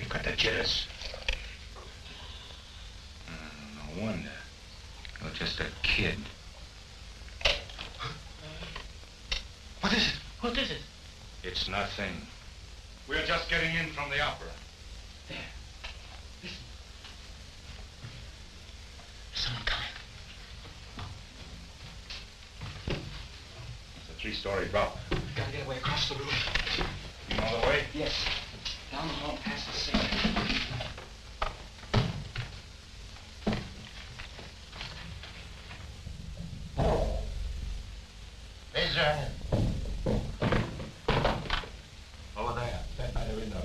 You've got the jitters. No wonder. You're just a kid. What is it? What is it? It's nothing. We're just getting in from the opera. There. Listen. There's someone coming. It's a 3-story drop. We've got to get away across the room. You know the way? Yes. Down the hall past the sink. Raise your hand. Over there. Stand by the window.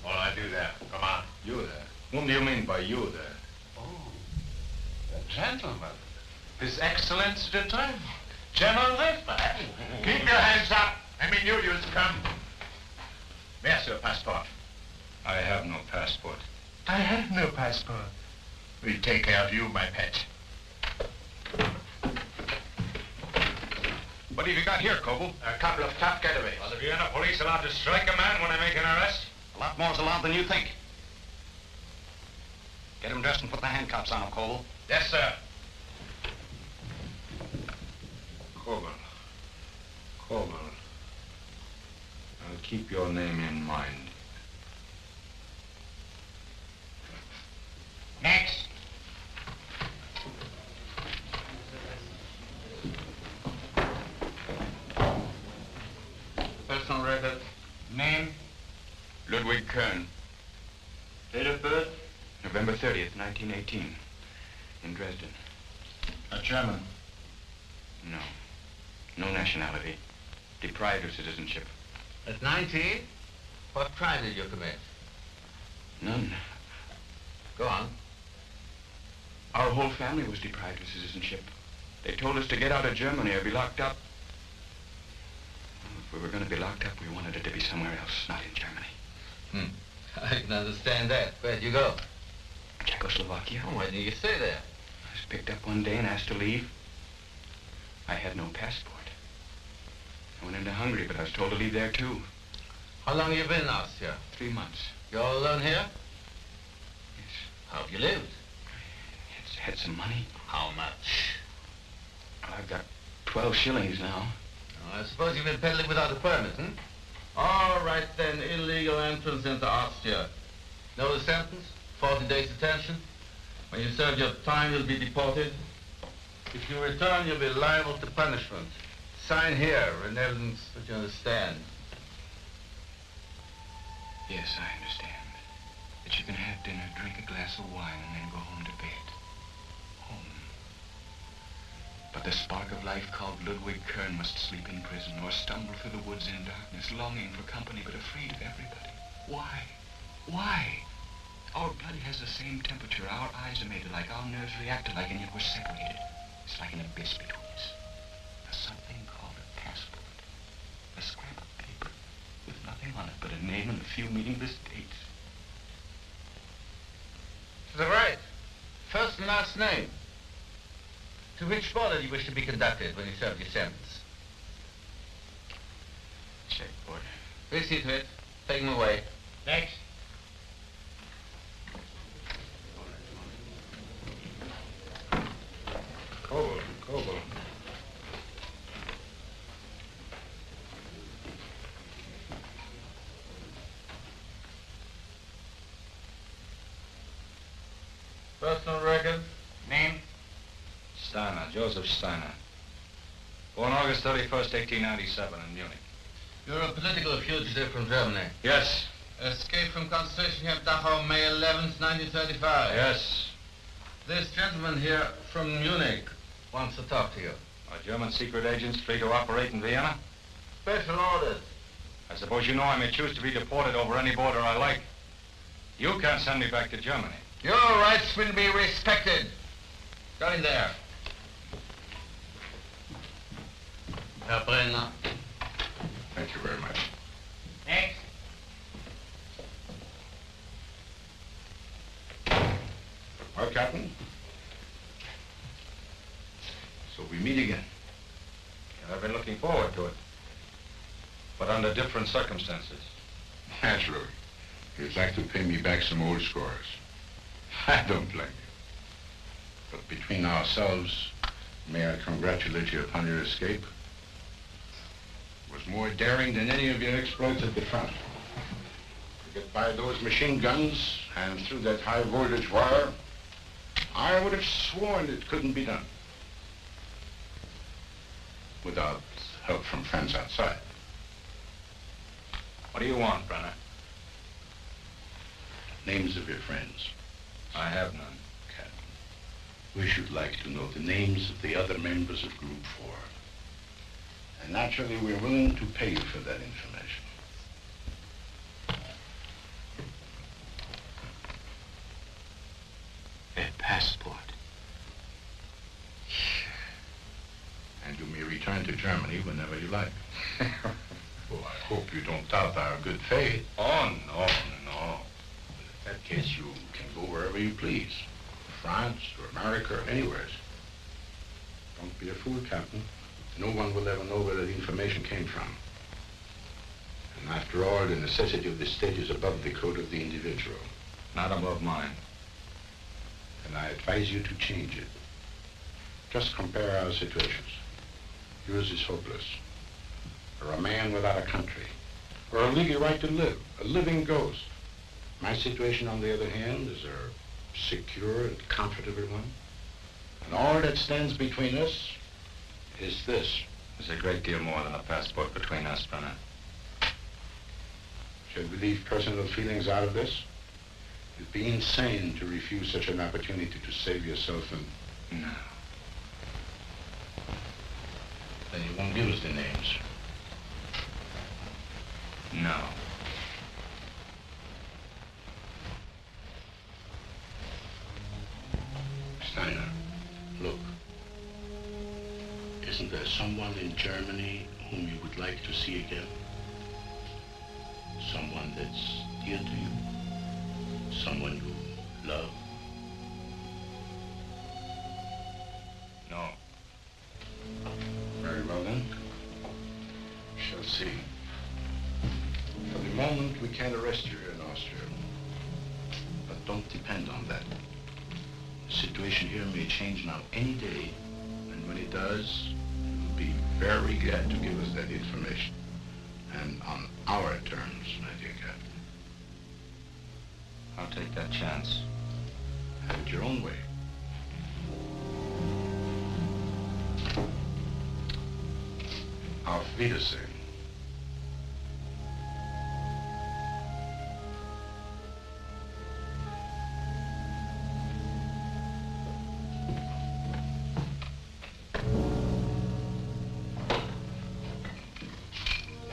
What'll I do there? Come on. You there? Whom do you mean by you there? Oh, a gentleman. His Excellency the Time. General Riffler. Keep your hands up. I mean, you come. Where's your passport? I have no passport. I have no passport. We'll take care of you, my pet. What have you got here, Koval? A couple of tough getaways. Well, if you're in the police allowed to strike a man when they make an arrest? A lot more's allowed than you think. Get him dressed and put the handcuffs on him, Koval. Yes, sir. Koval. Koval. I'll keep your name in mind. Next. Personal record. Name? Ludwig Kern. Date of birth? November 30th, 1918. In Dresden. A German. No. No nationality. Deprived of citizenship. At 19? What crime did you commit? None. Go on. Our whole family was deprived of citizenship. They told us to get out of Germany or be locked up. If we were going to be locked up, we wanted it to be somewhere else, not in Germany. I can understand that. Where'd you go? Czechoslovakia. Oh, why didn't you stay there? I was picked up one day and asked to leave. I had no passport. I went into Hungary, but I was told to leave there too. How long have you been in Austria? 3 months. You're all alone here? Yes. How have you lived? Had some money. How much? I've got 12 shillings now. Oh, I suppose you've been peddling without a permit, All right, then. Illegal entrance into Austria. Know the sentence? 40 days detention. When you serve your time, you'll be deported. If you return, you'll be liable to punishment. Sign here in evidence that you understand. Yes, I understand. That you can have dinner, drink a glass of wine, and then go home to bed. Home. But the spark of life called Ludwig Kern must sleep in prison or stumble through the woods in darkness, longing for company but afraid of everybody. Why? Why? Our blood has the same temperature, our eyes are made alike, our nerves react alike, and yet we're separated. It's like an abyss between us. There's something called a passport. A scrap of paper with nothing on it but a name and a few meaningless dates. To the right. First and last name. To which border do you wish to be conducted when you serve your sentence? Check border. We'll see to it. Take him away. Next. Koval. Personal record. Name? Steiner, Josef Steiner. Born August 31st, 1897 in Munich. You're a political fugitive from Germany. Yes. Escaped from concentration camp Dachau, May 11th, 1935. Yes. This gentleman here from Munich wants to talk to you. Are German secret agents free to operate in Vienna? Special orders. I suppose you know I may choose to be deported over any border I like. You can't send me back to Germany. Your rights will be respected. Go in there. Herr Brenner. Thank you very much. Next. Well, Captain. So we meet again. And I've been looking forward to it. but under different circumstances. Naturally. You'd like to pay me back some old scores. I don't blame you. But between ourselves, may I congratulate you upon your escape? It was more daring than any of your exploits at the front. To get by those machine guns and through that high voltage wire, I would have sworn it couldn't be done. Without help from friends outside. What do you want, Brenner? Names of your friends. I have none. Captain, we should like to know the names of the other members of Group 4. And naturally, we're willing to pay you for that information. A passport. And you may return to Germany whenever you like. Well, I hope you don't doubt our good faith. Oh, no, no. In that case, you can go wherever you please. France, or America, or anywhere. Don't be a fool, Captain. No one will ever know where the information came from. And after all, the necessity of the state is above the code of the individual. Not above mine. And I advise you to change it. Just compare our situations. Yours is hopeless. Or a man without a country. Or a legal right to live, a living ghost. My situation, on the other hand, is a secure and comfortable one. And all that stands between us is this. There's a great deal more than a passport between us, Brenner. Shall we leave personal feelings out of this? It'd be insane to refuse such an opportunity to save yourself and... No. Then you won't give us the names. No. Steiner, look. Isn't there someone in Germany whom you would like to see again? Someone that's dear to you? Someone you love? No. Very well then. We shall see. For the moment, we can't arrest you here in Austria. But don't depend on that. The situation here may change now any day, and when it does, you'll be very glad to give us that information. And on our terms, my dear Captain. I'll take that chance. Have it your own way. Auf Wiedersehen.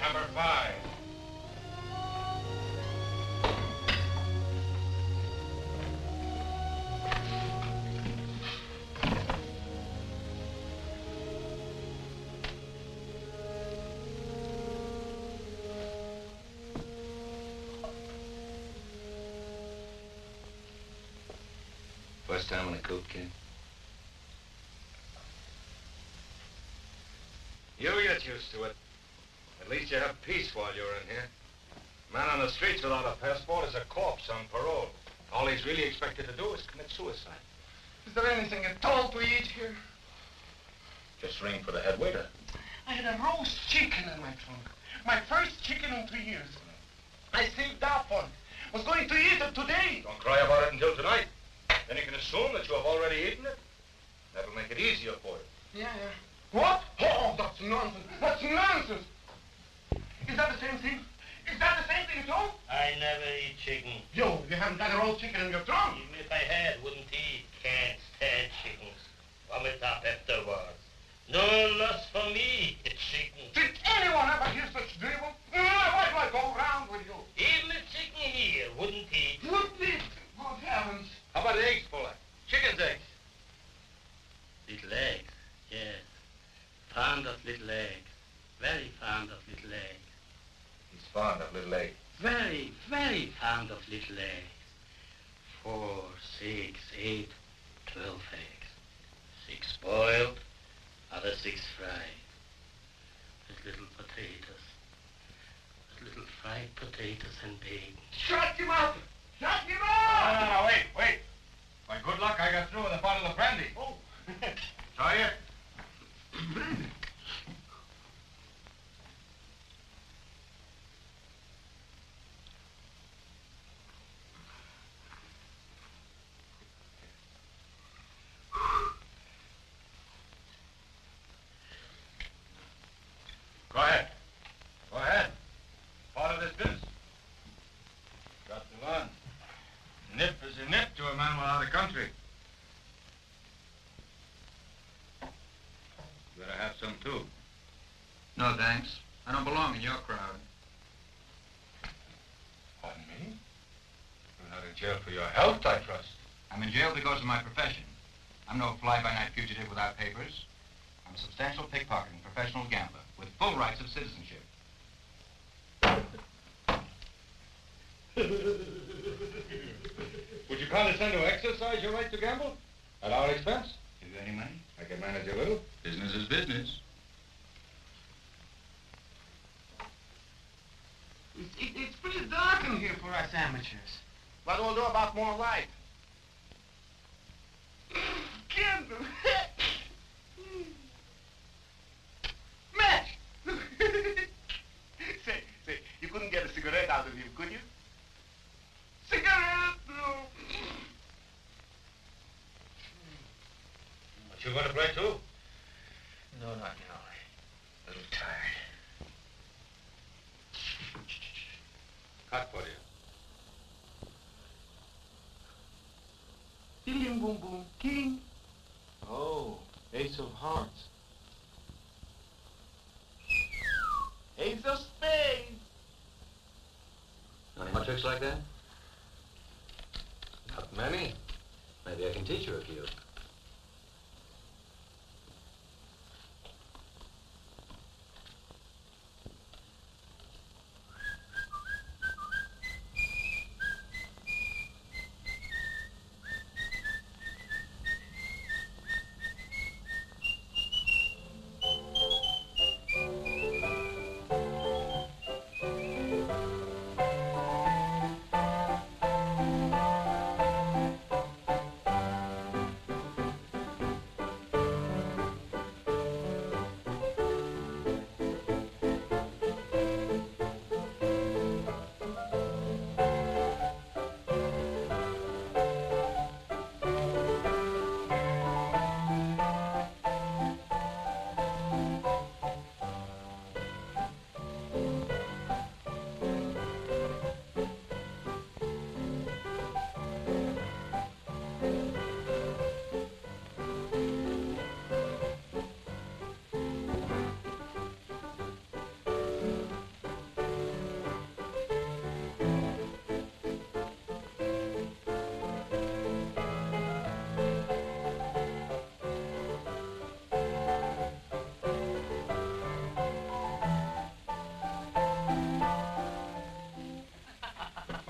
Number 5. First time on a coat, kid? You get used to it. At least you have peace while you're in here. Man on the streets without a passport is a corpse on parole. All he's really expected to do is commit suicide. Is there anything at all to eat here? Just ring for the head waiter. I had a roast chicken in my trunk. My first chicken in 2 years. I saved up for it. Was going to eat it today. Don't cry about it until tonight. Then you can assume that you have already eaten it. That'll make it easier for you. Yeah. What? Oh, that's nonsense. That's nonsense. Is that the same thing? Is that the same thing at all? I never eat chicken. Yo, you haven't got a roast chicken in your trunk. Even if I had, wouldn't eat. Can't stand chickens. Vomit up afterwards. No loss for me, chicken. Did anyone ever hear such drivel? Why do I go around with you? Even a chicken here wouldn't eat. Wouldn't eat? Good heavens. How about eggs, Fuller? Chicken's eggs. Little eggs, yes. Fond of little eggs. Very fond of little eggs. He's fond of little eggs. Very, very fond of little eggs. 4, 6, 8, 12 eggs. 6 boiled, other 6 fried. With little potatoes. like potatoes and bacon. Shut him up! Shut him up! No, wait. By good luck, I got through with a bottle of brandy. Oh. Try it. Go ahead. Part of this business. Got to learn. Nip is a nip to a man without a country. You better have some too. No, thanks. I don't belong in your crowd. Pardon me? You're not in jail for your health, I trust. I'm in jail because of my profession. I'm no fly-by-night fugitive without papers. I'm a substantial pickpocketing professional gambler with full rights of citizenship. Would you condescend to exercise your right to gamble? At our expense? Have you any money? I can manage a little. Business is business. It's pretty dark in here for us amateurs. What we'll do about more light? Candle! Match! Say, you couldn't get a cigarette out of him, could you? Cigarette! No. But you going to play too? No, not now. A little tired. Cut for you. Dillium boom boom, king. Oh, ace of hearts. Ace of spades. Any more tricks like that? Not many. Maybe I can teach you a few.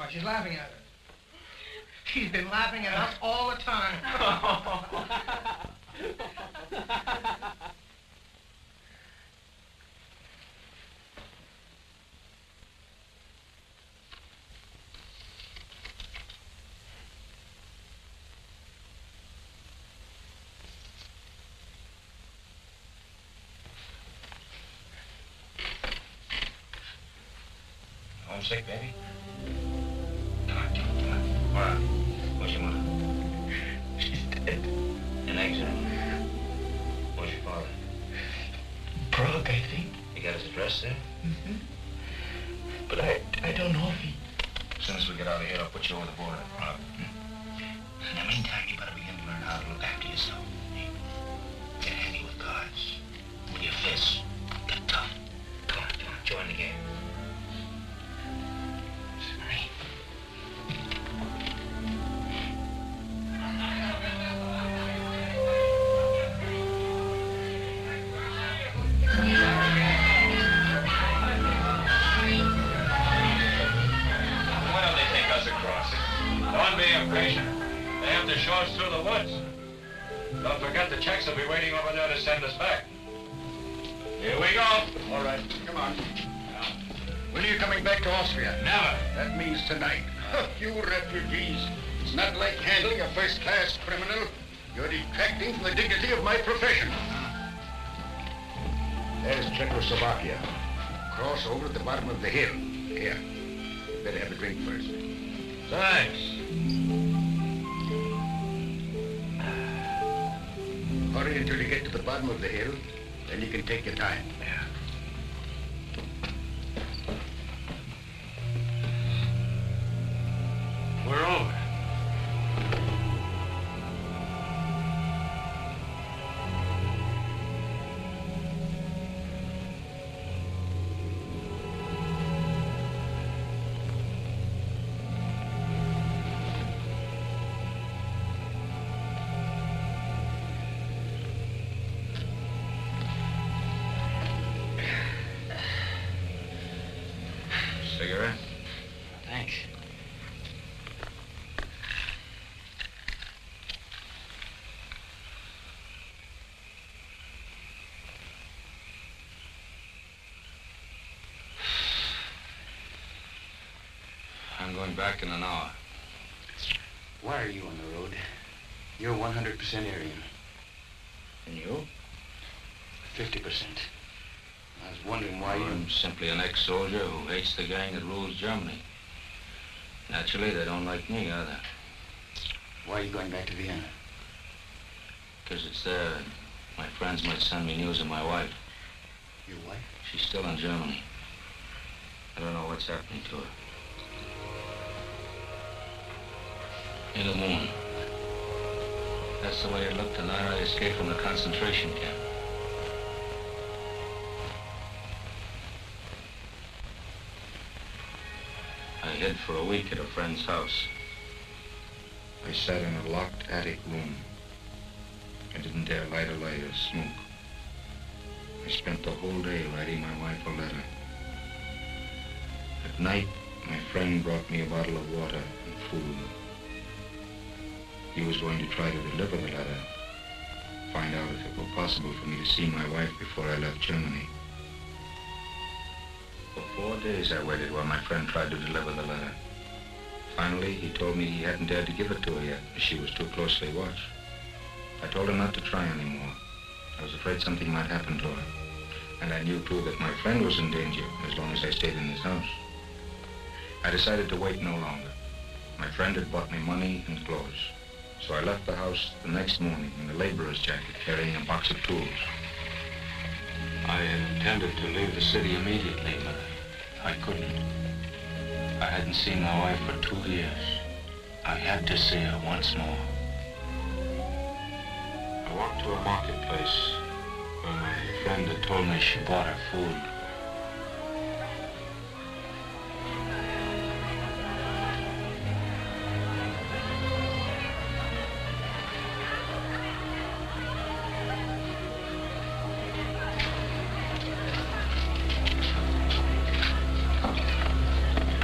She's laughing at us. She's been laughing at us all the time. Homesick, baby? Come on. What? Where's your mother? She's dead. An accident? Where's your father? Prague, I think. You got his address there? Mm-hmm. But I don't know if he... As soon as we get out of here, I'll put you over the border. Prague. In the meantime, you better begin to learn how to look after yourself. Get handy with cards. With your fists. Get tough. Come on. Join the game. Sorry. Why don't they take us across? Don't be impatient. They have to show us through the woods. Don't forget the checks will be waiting over there to send us back. Here we go. All right, come on. When are you coming back to Austria? Never. That means tonight. You refugees. It's not like handling a first-class criminal. You're detracting from the dignity of my profession. There's Czechoslovakia. Cross over at the bottom of the hill. Here. You better have a drink first. Thanks. Hurry until you get to the bottom of the hill. Then you can take your time. Yeah. We're over. Cigarette? Thanks. I'm going back in an hour. Why are you on the road? You're 100% Aryan. And you? 50%. I was wondering why you... I'm simply an ex-soldier who hates the gang that rules Germany. Naturally, they don't like me either. Why are you going back to Vienna? Because it's there. My friends might send me news of my wife. Your wife? She's still in Germany. I don't know what's happening to her. In the moon. That's the way it looked the night I escaped from the concentration camp. I hid for a week at a friend's house. I sat in a locked attic room. I didn't dare light a light or smoke. I spent the whole day writing my wife a letter. At night, my friend brought me a bottle of water and food. He was going to try to deliver the letter, find out if it were possible for me to see my wife before I left Germany. For 4 days I waited while my friend tried to deliver the letter. Finally, he told me he hadn't dared to give it to her yet, as she was too closely watched. I told him not to try anymore. I was afraid something might happen to her. And I knew, too, that my friend was in danger as long as I stayed in his house. I decided to wait no longer. My friend had bought me money and clothes. So I left the house the next morning in a laborer's jacket, carrying a box of tools. I intended to leave the city immediately, but I couldn't. I hadn't seen my wife for 2 years. I had to see her once more. I walked to a marketplace where my friend had told me she bought her food.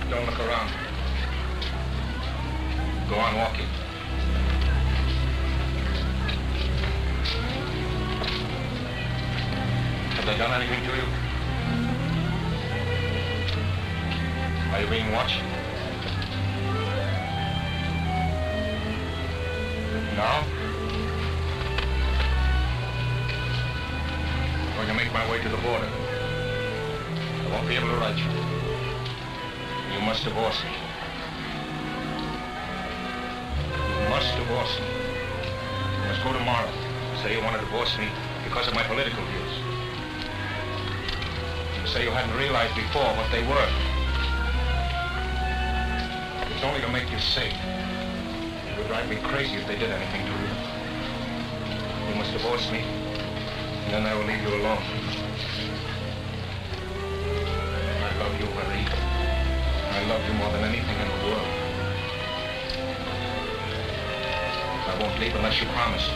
Don't look around. Go on walking. Have they done anything to you? Are you being watched? No? I'm going to make my way to the border. I won't be able to write you. You must divorce me. You must divorce me. You must go tomorrow. Say you want to divorce me because of my political views. You say you hadn't realized before what they were. It's only to make you safe. It would drive me crazy if they did anything to you. You must divorce me, and then I will leave you alone. I love you, Marie. I love you more than anything in the world. I won't leave unless you promise.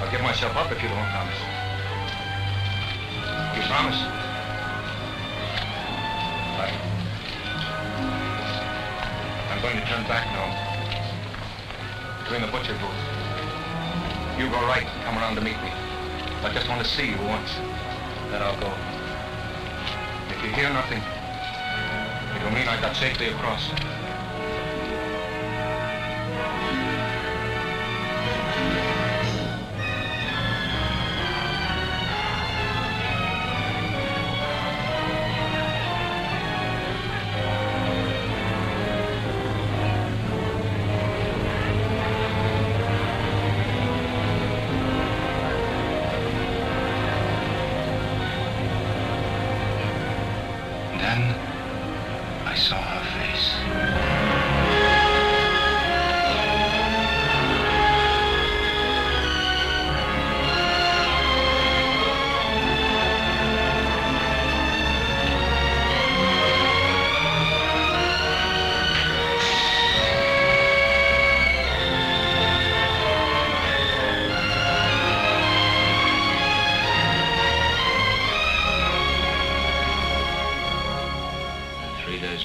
I'll give myself up if you don't promise. You promise? Right. I'm going to turn back now. Between the butcher booth. You go right and come around to meet me. I just want to see you once. Then I'll go. If You hear nothing? You mean I got safely across? Then I saw her face.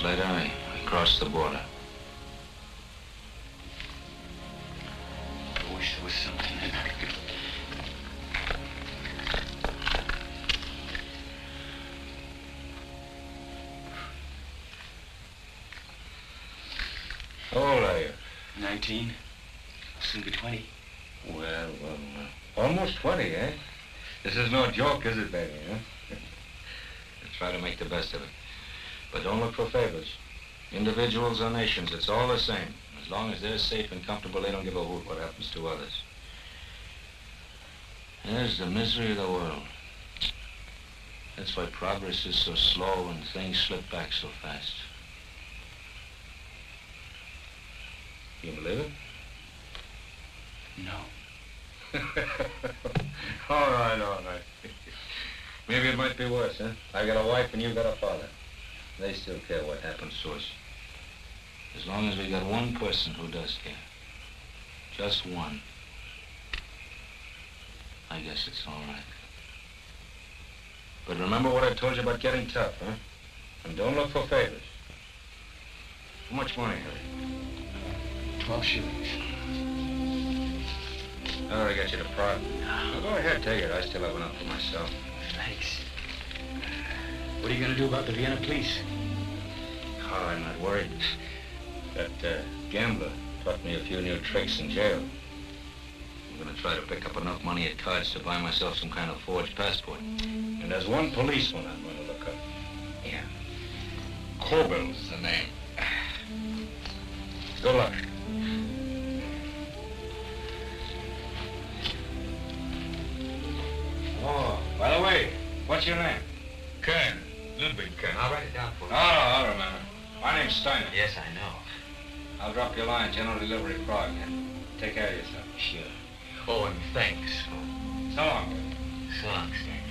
Later, I crossed the border. I wish there was something in it. How old are you? 19. Soon be 20. Well, almost 20, eh? This is no joke, is it, baby, huh? Try to make the best of it. But don't look for favors. Individuals or nations, it's all the same. As long as they're safe and comfortable, they don't give a hoot what happens to others. There's the misery of the world. That's why progress is so slow and things slip back so fast. You believe it? No. All right. Maybe it might be worse, huh? I got a wife and you got a father. They still care what happens to us. As long as we got one person who does care. Just one. I guess it's all right. But remember what I told you about getting tough, huh? And don't look for favors. How much money, Harry? 12 shillings. How do I get you to Prague? Well, go ahead, take it. I still have enough for myself. Thanks. What are you going to do about the Vienna police? Oh, I'm not worried. That gambler taught me a few new tricks in jail. I'm going to try to pick up enough money at cards to buy myself some kind of forged passport. And there's one policeman I'm going to look up. Yeah. Kobel's the name. Good luck. Oh, by the way, what's your name? Kern. Ludwig Kern. I'll write it down for you. Oh, I'll remember. My name's Steiner. Yes, I know. I'll drop your line, General Delivery, Prague. Take care of yourself. Sure. Oh, and thanks. So long. So long, Steiner.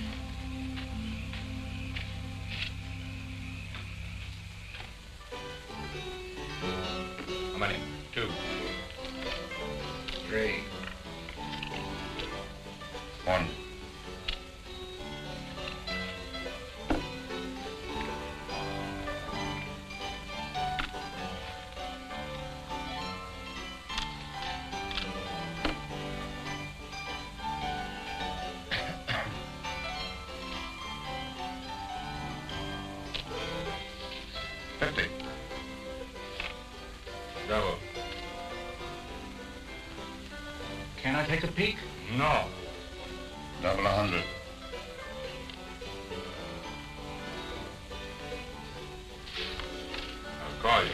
How many? 2. 3. 1. Double. Can I take a peek? No. Double 100. I'll call you.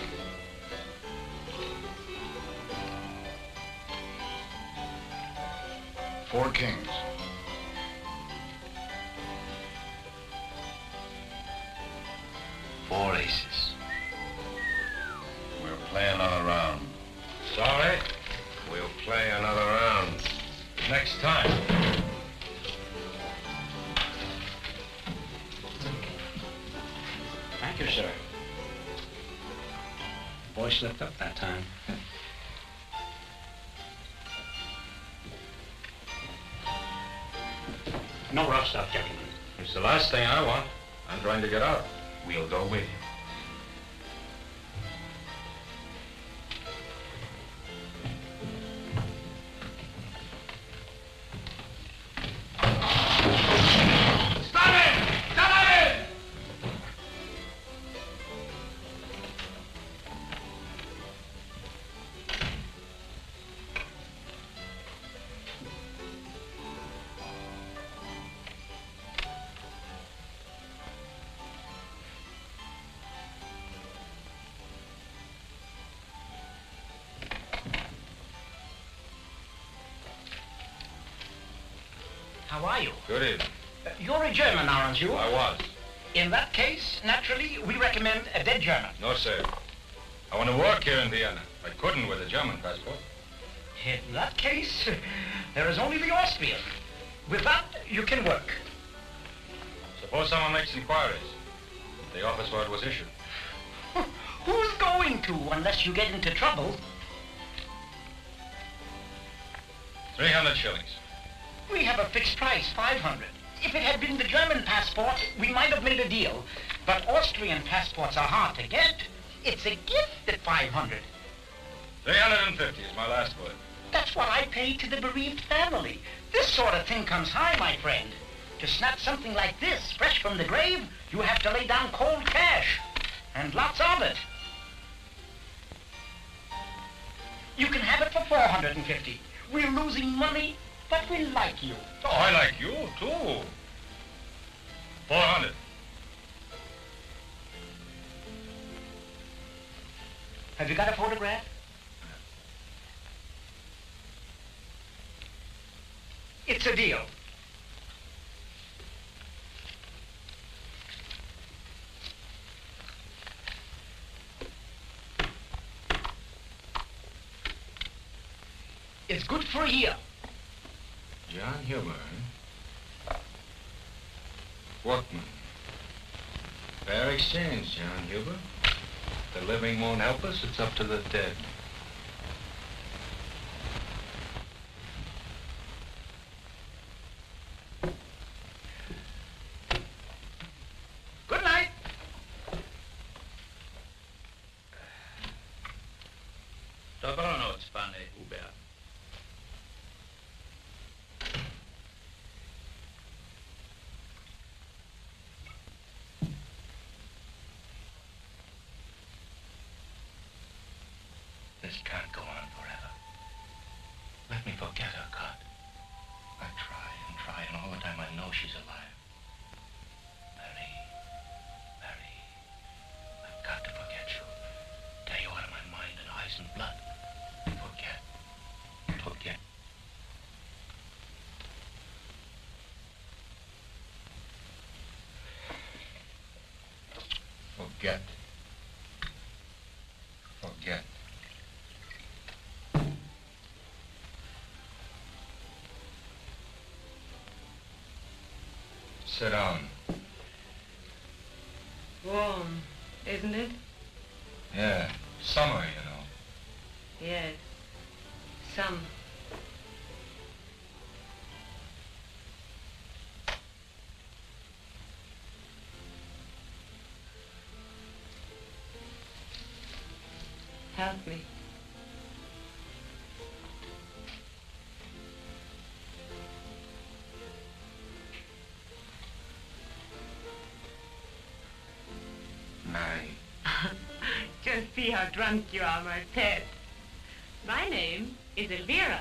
Four kings. 4 aces. We'll play another round. Sorry? We'll play another round. Next time. Thank you, sir. Boy slipped up that time. No rough stuff, gentlemen. It's the last thing I want. I'm trying to get out. We'll go with you. How are you? Good evening. You're a German, aren't you? I was. In that case, naturally, we recommend a dead German. No, sir. I want to work here in Vienna. I couldn't with a German passport. In that case, there is only the Austrian. With that, you can work. Suppose someone makes inquiries. The office where it was issued. Who's going to, unless you get into trouble? 300 shillings. We have a fixed price, 500. If it had been the German passport, we might have made a deal. But Austrian passports are hard to get. It's a gift at 500. 350 is my last word. That's what I pay to the bereaved family. This sort of thing comes high, my friend. To snatch something like this, fresh from the grave, you have to lay down cold cash. And lots of it. You can have it for 450. We're losing money, but we like you. Oh, I like you, too. 400. Have you got a photograph? It's a deal. It's good for a year. John Huber, eh? Workman. Fair exchange, John Huber. The living won't help us, it's up to the dead. Good night. Dobranoc, pane Huber. This can't go on forever. Let me forget her, God. I try, and all the time I know she's alive. Mary, I've got to forget you. Tear you out of my mind and eyes and blood. Forget. Forget. Sit down. Warm, isn't it? Yeah, summer, you know. Yes. Some. Help me. Mary. Just see how drunk you are, my pet. My name is Elvira.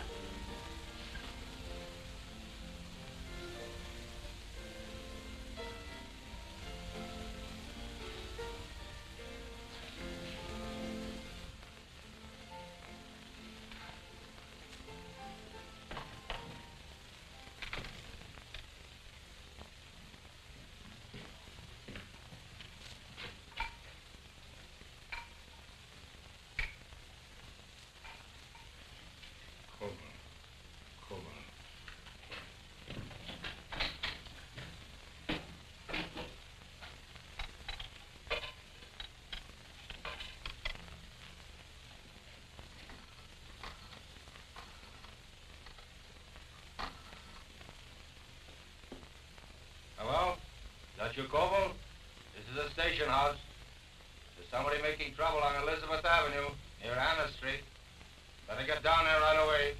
Hello? Is that you, Koval? This is a station house. There's somebody making trouble on Elizabeth Avenue, near Anna Street. Better get down there right away.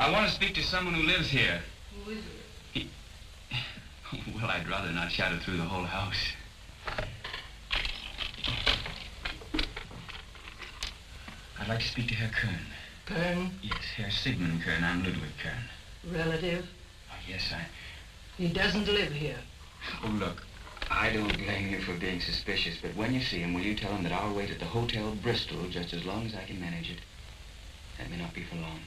I want to speak to someone who lives here. Who is it? Well, I'd rather not shout it through the whole house. I'd like to speak to Herr Kern. Kern? Yes, Herr Sigmund Kern. I'm Ludwig Kern. Relative? Oh, yes, He doesn't live here. Oh, look, I don't blame you for being suspicious, but when you see him, will you tell him that I'll wait at the Hotel Bristol just as long as I can manage it? That may not be for long.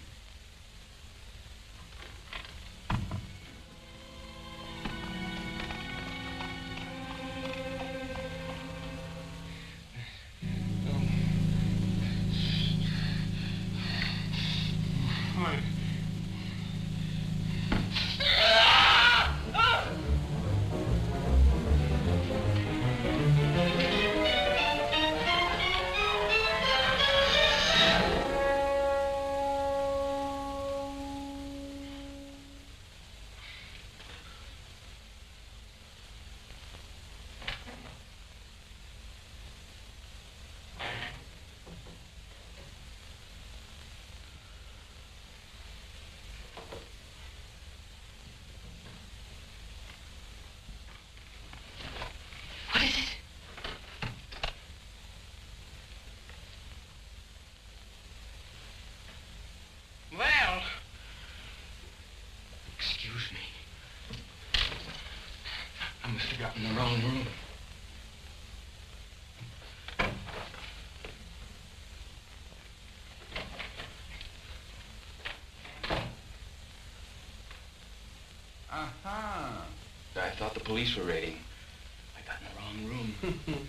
Well, Excuse me. I must have gotten the wrong room. aha. I thought the police were raiding. I got in the wrong room.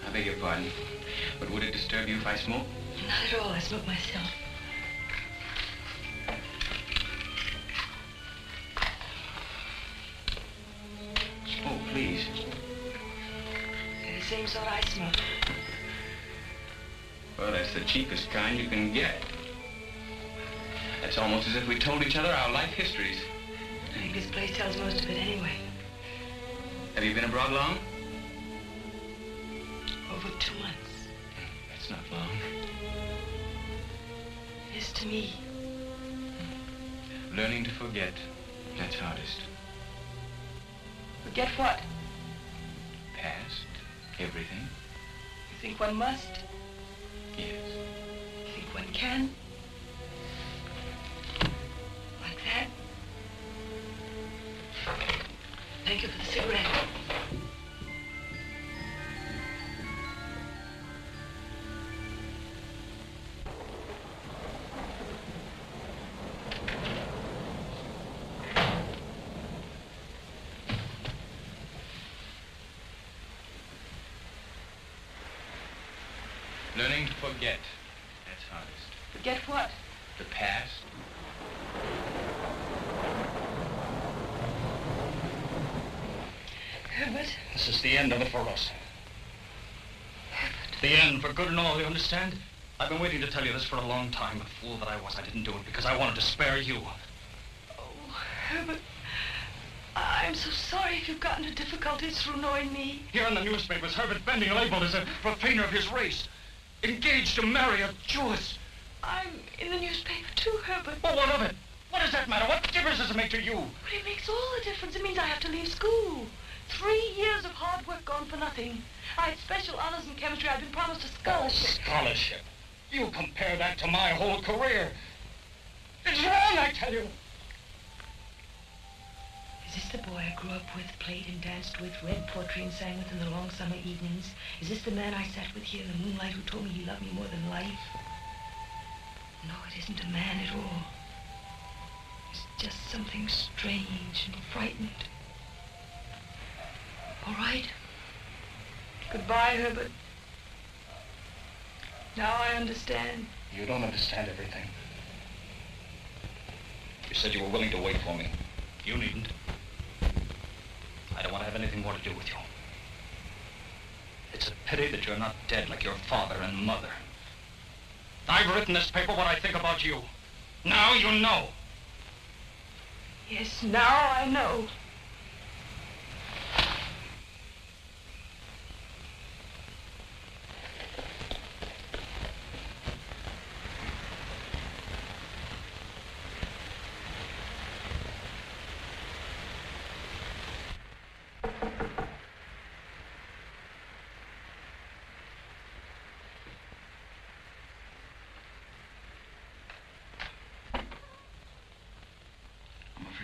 I beg your pardon, but would it disturb you if I smoke? Not at all. I smoke myself. Oh, please. The same sort I smoke. Well, that's the cheapest kind you can get. That's almost as if we told each other our life histories. I think this place tells most of it anyway. Have you been abroad long? Over 2 months. That's not long. It is to me. Learning to forget, that's hardest. Forget what? Past, everything. You think one must? Yes. You think one can? Like that? Thank you for the cigarette. Learning to forget, that's hardest. Forget what? The past. Herbert? This is the end of it for us. The end, for good and all, you understand? I've been waiting to tell you this for a long time. The fool that I was, I didn't do it because I wanted to spare you. Oh, Herbert. I'm so sorry if you've gotten into difficulties through knowing me. Here in the newspapers, Herbert Bending labeled as a profaner of his race. Engaged to marry a Jewess. I'm in the newspaper too, Herbert. Well, what of it? What does that matter? What difference does it make to you? But it makes all the difference. It means I have to leave school. 3 years of hard work gone for nothing. I had special honors in chemistry. I'd been promised a scholarship. Scholarship? You compare that to my whole career. It's wrong, I tell you. Is this the boy I grew up with, played and danced with, read poetry and sang with in the long summer evenings? Is this the man I sat with here in the moonlight who told me he loved me more than life? No, it isn't a man at all. It's just something strange and frightened. All right. Goodbye, Herbert. Now I understand. You don't understand everything. You said you were willing to wait for me. You needn't. I don't want to have anything more to do with you. It's a pity that you're not dead like your father and mother. I've written this paper what I think about you. Now you know. Yes, now I know.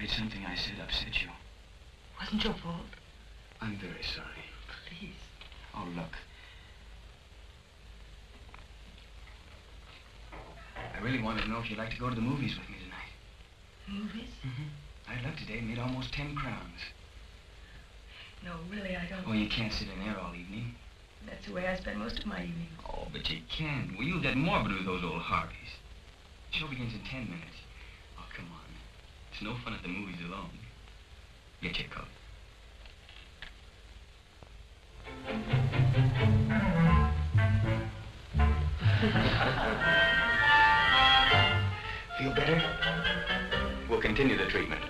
Something I said upset you. Wasn't your fault. I'm very sorry. Please. Oh, look. I really wanted to know if you'd like to go to the movies with me tonight. Movies? Mm-hmm. I left today, made almost 10 crowns. No, really, I don't. Oh, you can't sit in there all evening. That's the way I spend most of my evenings. Oh, but you can. Well, you'll get morbid with those old Harveys. The show begins in 10 minutes. Oh, come on. It's no fun at the movies alone. Get your coat. Feel better? We'll continue the treatment.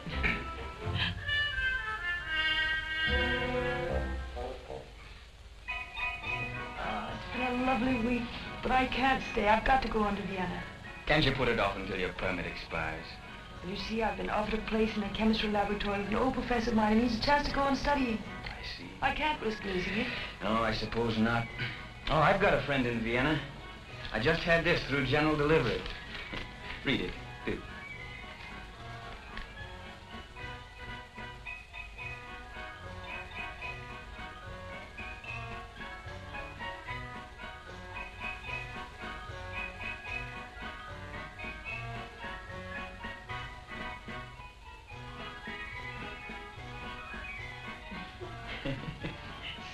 It's been a lovely week, but I can't stay. I've got to go on to Vienna. Can't you put it off until your permit expires? You see, I've been offered a place in a chemistry laboratory with an old professor of mine, and he's a chance to go on studying. I see. I can't risk losing it. No, I suppose not. Oh, I've got a friend in Vienna. I just had this through general delivery. Read it, do.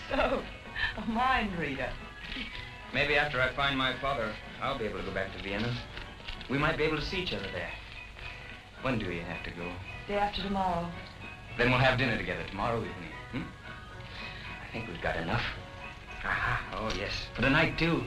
So, a mind reader. Maybe after I find my father, I'll be able to go back to Vienna. We might be able to see each other there. When do you have to go? Day after tomorrow. Then we'll have dinner together tomorrow evening. I think we've got enough. Aha, oh yes, for tonight too.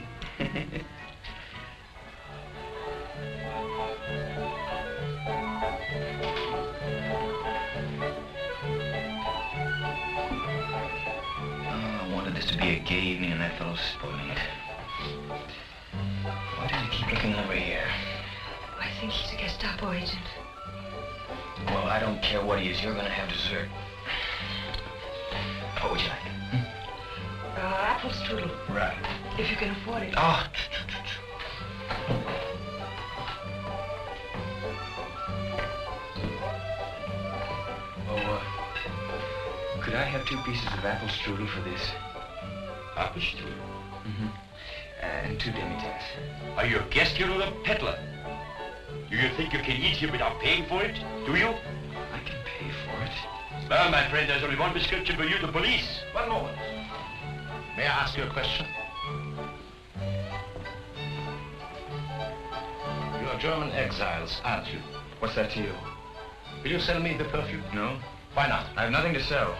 This to be a gay evening and that fellow's spoiling it. Why does he keep looking over here? I think he's a Gestapo agent. Well, I don't care what he is. You're going to have dessert. What would you like? Apple strudel. Right. If you can afford it. Oh. Could I have 2 pieces of apple strudel for this? Apple strudel? Mm-hmm. And 2 demitasse. Are you a guest here or a peddler? Do you think you can eat here without paying for it? Do you? I can pay for it. Well, my friend, there's only one prescription for you, the police. One moment. May I ask you a question? You're German exiles, aren't you? What's that to you? Will you sell me the perfume? No. Why not? I have nothing to sell.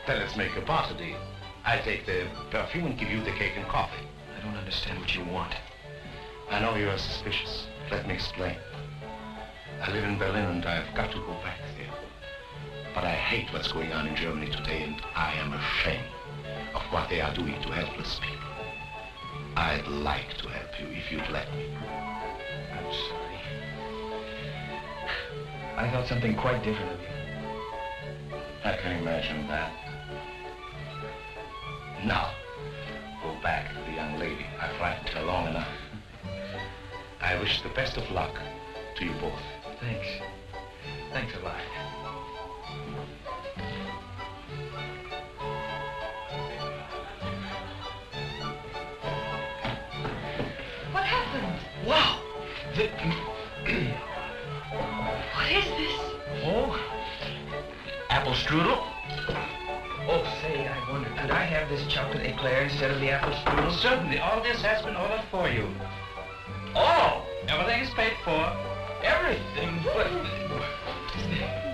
Then let's make a barter deal. I'll take the perfume and give you the cake and coffee. I don't understand what you want. I know you're suspicious. Let me explain. I live in Berlin and I've got to go back there. But I hate what's going on in Germany today, and I am ashamed of what they are doing to helpless people. I'd like to help you if you'd let me. I'm sorry. I thought something quite different of you. I can imagine that. Now, go back to the young lady. I frightened her long enough. I wish the best of luck to you both. Thanks. Thanks a lot. What is this? Oh, apple strudel. Oh, say, I wonder, could I have this chocolate eclair instead of the apple strudel? Certainly, all this has been ordered for you. All! Everything is paid for. Everything, but...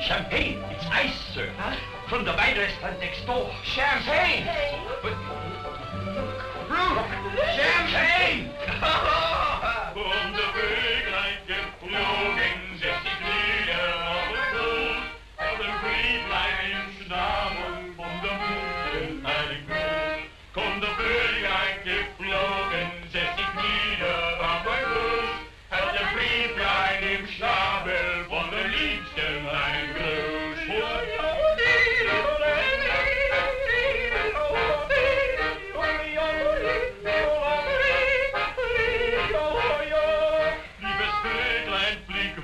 Champagne, it's ice, sir. Huh? From the wine restaurant next door. Champagne! But... Look! Champagne! From the big like geflogen, 60 Glieder auf dem Grund, auf dem Brieflein Schnabel, von der Mund heilig Grund. Kommt der Bürger geflogen, 60 Glieder auf dem Grund, hat der Brieflein im Schnabel, von der Liebsten einen Gruß.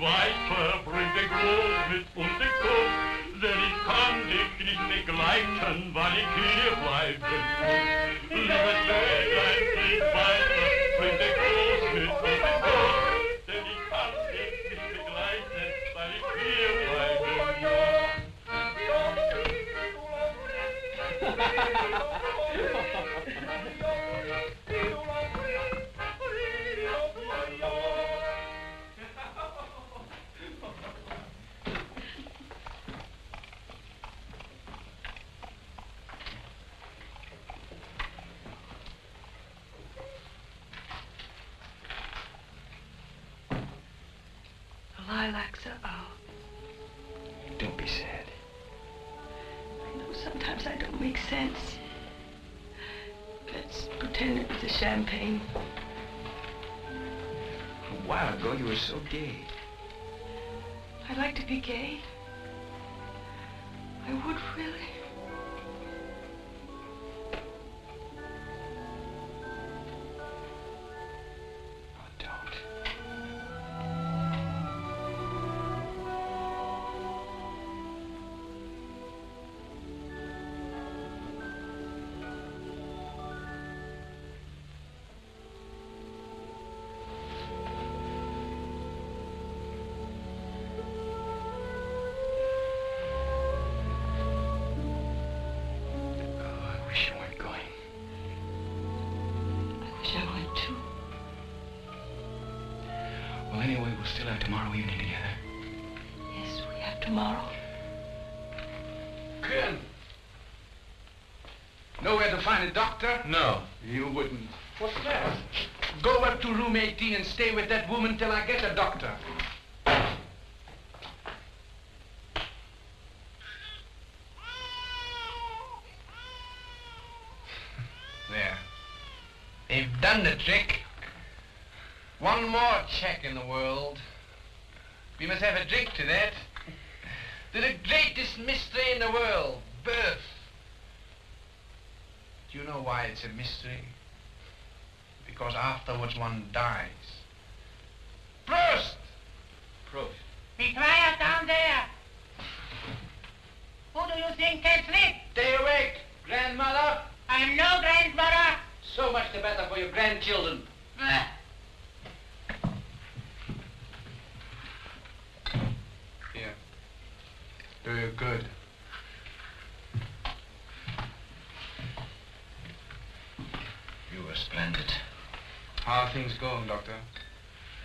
Weiter, bring den Groß mit und den Kuss, denn ich kann dich nicht begleiten, weil ich hier bleiben muss. Liebes Bäglein, flieg weiter, bring den Groß mit und den Kuss, denn ich kann dich nicht begleiten, weil ich hier bleiben Lilacs are out. Don't be sad. I know sometimes I don't make sense. Let's pretend it was the champagne. A while ago, you were so gay. I'd like to be gay. I would really. Well, anyway, we'll still have tomorrow evening together. Yes, we have tomorrow. Kern. Know where to find a doctor? No. You wouldn't. What's that? Go up to room 18 and stay with that woman till I get a doctor. There. They've done the trick. One more check in the world. We must have a drink to that. To the greatest mystery in the world, birth. Do you know why it's a mystery? Because afterwards one dies. Prost! Prost. Be quiet down there. Who do you think can sleep? Stay awake, grandmother. I am no grandmother. So much the better for your grandchildren. Here. Do you good. You were splendid. How are things going, Doctor?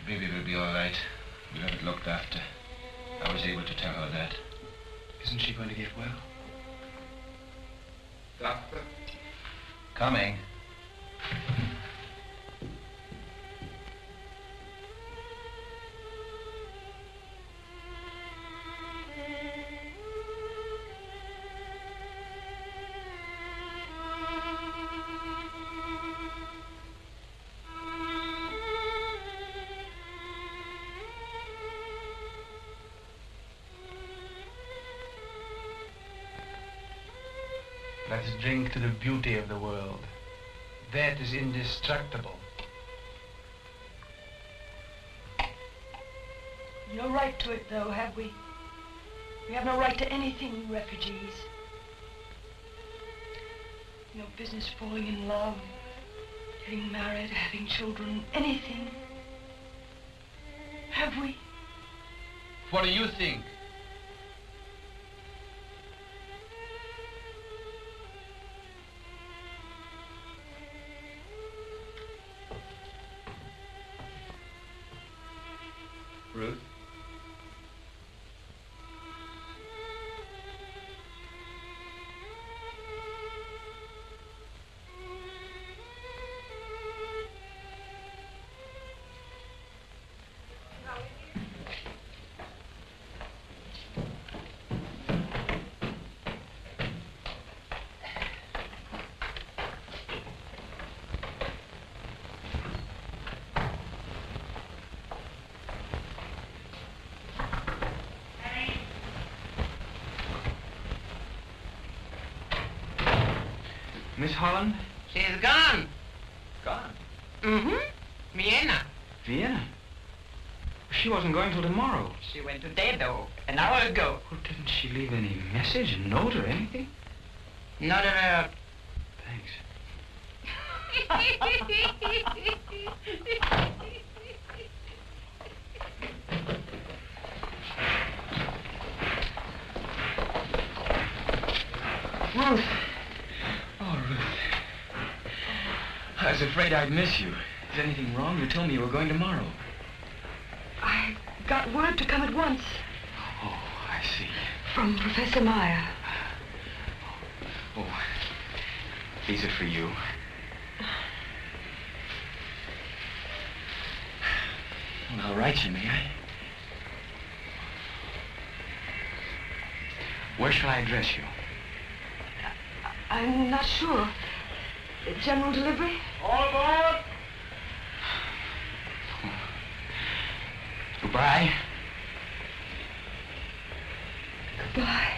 The baby will be all right. We'll have it looked after. I was able to tell her that. Isn't she going to get well? Doctor? Coming. Let's drink to the beauty of the world. That is indestructible. No right to it, though, have we? We have no right to anything, you refugees. No business falling in love, getting married, having children, anything. Have we? What do you think? Ruth? Miss Holland? She's gone. Gone. Mm-hmm. Vienna. Vienna? She wasn't going till tomorrow. She went to Dedo an hour ago. Well, didn't she leave any message, a note, or anything? Not a word. Thanks. Ruth! Oh, Ruth. I was afraid I'd miss you. Is anything wrong? You told me you were going tomorrow. I got word to come at once. Oh, I see. From Professor Meyer. Oh, these are for you. Well, I'll write you, may I? Where shall I address you? I'm not sure. General delivery? All aboard! Goodbye. Goodbye.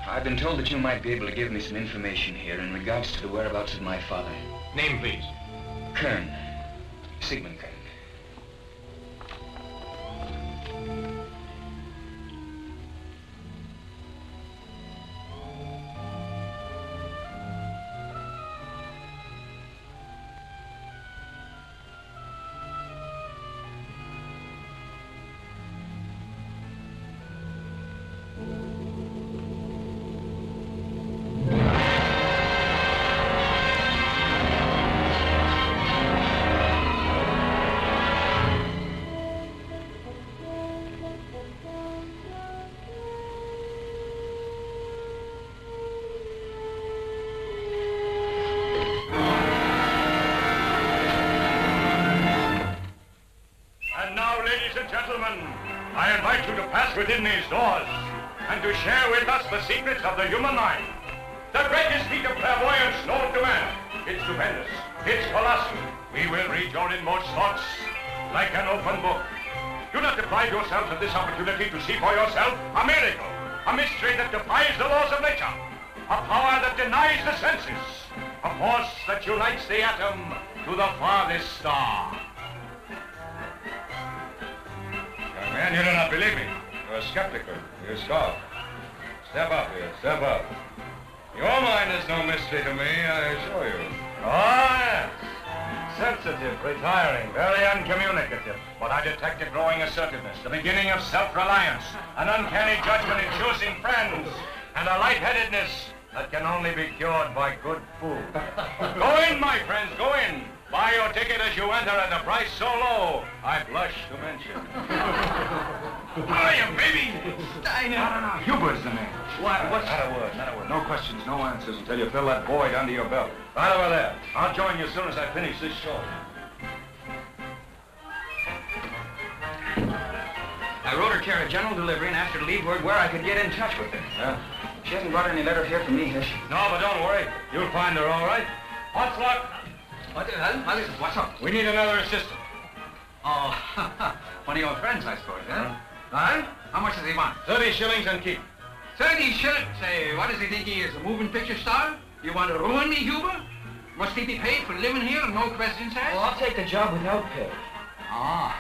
I've been told that you might be able to give me some information here in regards to the whereabouts of my father. Name, please. Kern. Sigmund Kern. Within these doors, and to share with us the secrets of the human mind. The greatest feat of clairvoyance known to man. It's stupendous. It's colossal. We will read your inmost thoughts like an open book. Do not deprive yourselves of this opportunity to see for yourself a miracle, a mystery that defies the laws of nature, a power that denies the senses, a force that unites the atom to the farthest star. Young man, you do not believe me. You're skeptical. You scoff. Step up here. Step up. Your mind is no mystery to me, I assure you. Ah, yes. Sensitive, retiring, very uncommunicative. But I detect a growing assertiveness, the beginning of self-reliance, an uncanny judgment in choosing friends, and a lightheadedness that can only be cured by good food. Go in, my friends, go in. Buy your ticket as you enter at a price so low, I blush to mention. How are you, baby? Steiner. No. Huber's the name. What's... Not a word. No questions, no answers until you fill that void under your belt. Right over there. I'll join you as soon as I finish this show. I wrote her care of general delivery and asked her to leave word where I could get in touch with her. Yeah? She hasn't brought any letter here for me, has she? No, but don't worry. You'll find her all right. What's luck? What the hell? What's up? We need another assistant. Oh, one of your friends, I suppose, huh? Huh? How much does he want? 30 shillings and keep. 30 shillings? Say, what does he think he is, a moving picture star? You want to ruin me, Huber? Must he be paid for living here and no questions asked? Well, I'll take the job without pay. Oh,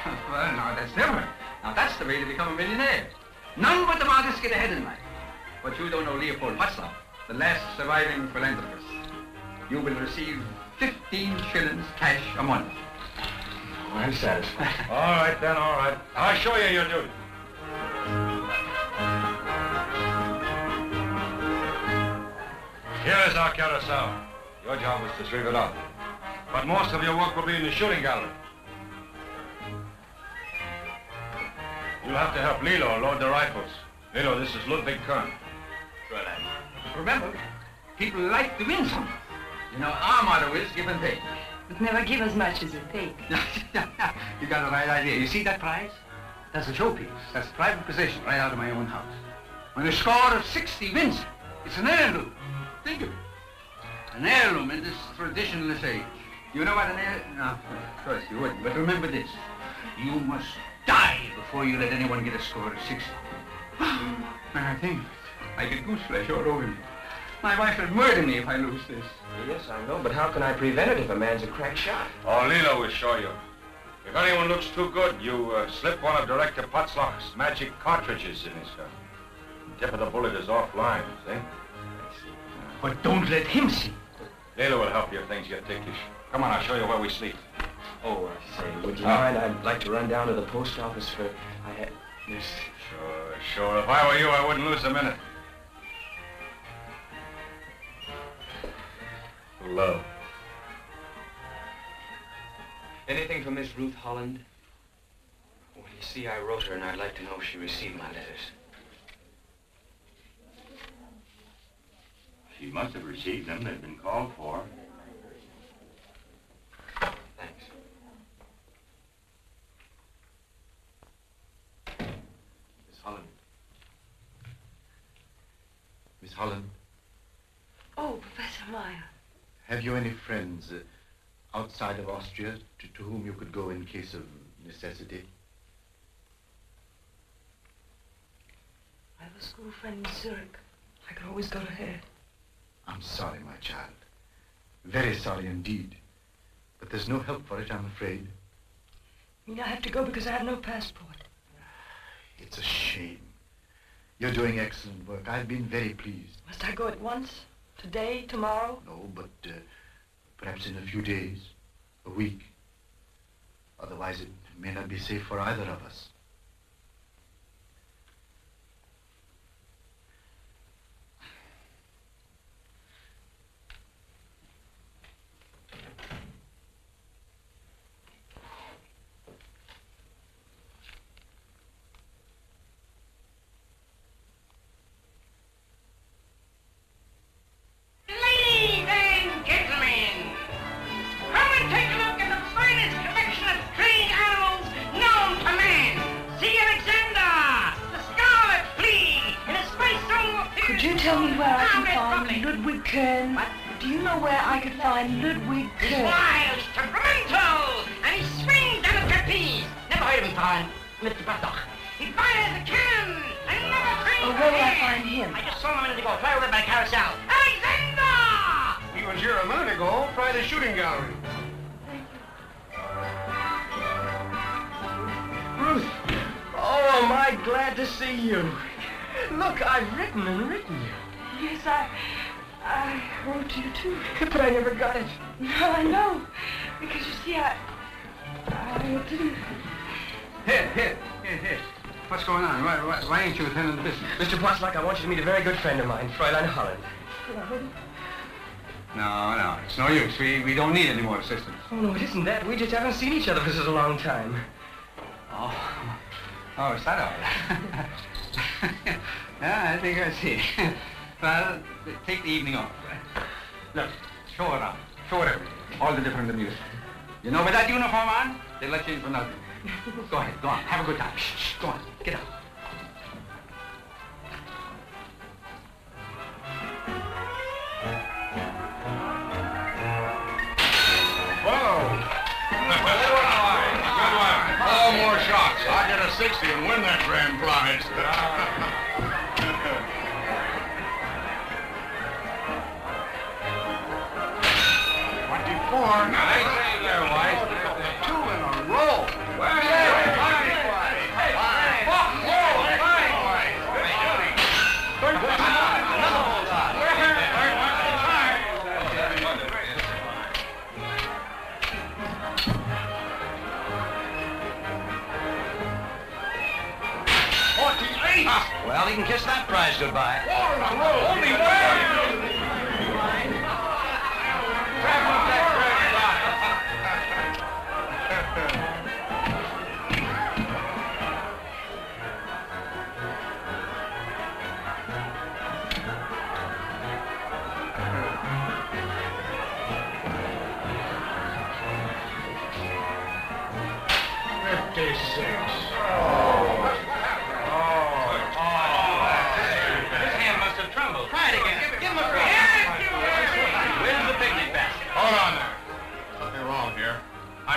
Well, now that's different. Now that's the way to become a millionaire. None but the modest get ahead in life. But you don't know Leopold Watzlaw, the last surviving philanthropist. You will receive 15 shillings cash a month. I'm satisfied. All right, then, all right. I'll show you your duty. Here is our carousel. Your job is to sweep it up. But most of your work will be in the shooting gallery. You'll have to help Lilo load the rifles. Lilo, this is Ludwig Kern. Right. Remember, people like to win something. You know, our motto is give and take. But never give as much as it takes. You got the right idea. You see that prize? That's a showpiece. That's private possession right out of my own house. When a score of 60 wins, it's an heirloom. Think of it. An heirloom in this traditionalist age. You know what an heirloom? No, of course you wouldn't. But remember this. You must die before you let anyone get a score of 60. When I think of it, I get goose flesh all over me. My wife would murder me if I lose this. Yes, I know, but how can I prevent it if a man's a crack shot? Oh, Lilo will show you. If anyone looks too good, you slip one of Director Potzlock's magic cartridges in his gun. The tip of the bullet is offline, see? But don't let him see. Lilo will help you if things get ticklish. Come on, I'll show you where we sleep. Oh, I say, would you mind? I'd like to run down to the post office for... I had this... Sure. If I were you, I wouldn't lose a minute. Love. Anything from Miss Ruth Holland? Well, you see, I wrote her, and I'd like to know if she received my letters. She must have received them. They've been called for. Thanks. Miss Holland. Miss Holland, Oh, Professor Meyer. have you any friends outside of Austria to whom you could go in case of necessity? I have a school friend in Zurich. I could always go to her. I'm sorry, my child. Very sorry indeed. But there's no help for it, I'm afraid. I mean, I have to go because I have no passport. It's a shame. You're doing excellent work. I've been very pleased. Must I go at once? Today? Tomorrow? No, but perhaps in a few days, a week. Otherwise, it may not be safe for either of us. Ladies and gentlemen, come and take a look at the finest collection of strange animals known to man. See Alexander, the scarlet flea, in a space zone. Could you tell me where I can find Ludwig Kern? What? Do you know where I could find Ludwig He's Kern? wild, he's temperamental, and he swings down a trapeze. Never heard of him, fine, Mr. Braddock. He fires a cannon, and never trains. Oh, where will I find him? I just saw him a minute ago, fly over by carousel. Alexander! He was here a minute ago. Try the shooting gallery. Ruth! Oh, am I glad to see you. Look, I've written and written you. Yes, I wrote to you too. But I never got it. No, I know. Because you see, I didn't... Here. What's going on? Why ain't you attending the business? Mr. Potzlock, I want you to meet a very good friend of mine, Fräulein Holland. No, it's no use. We don't need any more assistance. Oh, no, it isn't that. We just haven't seen each other for such a long time. Oh, is that all? Yeah, I think I see. Well, take the evening off. Look, show around. Show it everything. All the different amusements. You know, with that uniform on, they let you in for nothing. Go ahead, go on. Have a good time. Shh, go on. Get out. Whoa! Good one. 4 more shots. I'll get a 60 and win that grand prize. 24. Now, they say there, White. 2 in a row. Where is that?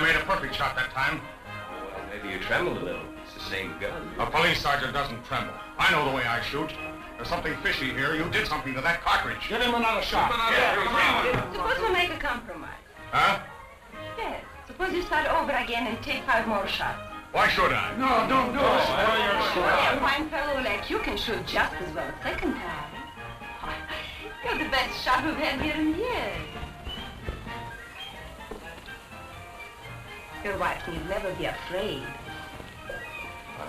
I made a perfect shot that time. Well, maybe you trembled a little. It's the same gun. A police sergeant doesn't tremble. I know the way I shoot. There's something fishy here. You did something to that cartridge. Give him another shot. Suppose we make a compromise. Huh? Yes. Suppose you start over again and take 5 more shots. Why should I? No, don't do it. Sure, a fine fellow like you can shoot just as well a second time. You're the best shot we've had here in years. Your wife need never be afraid. I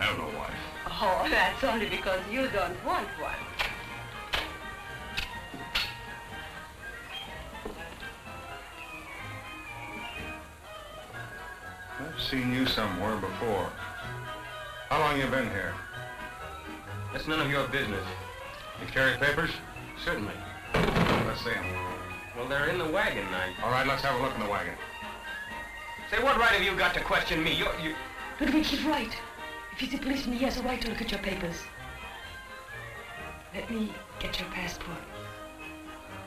have no wife. Oh, that's only because you don't want one. I've seen you somewhere before. How long you been here? That's none of your business. You carry papers? Certainly. Let's see them. Well, they're in the wagon, All right, let's have a look in the wagon. Say, what right have you got to question me? Ludwig, he's right. If he's a policeman, he has a right to look at your papers. Let me get your passport.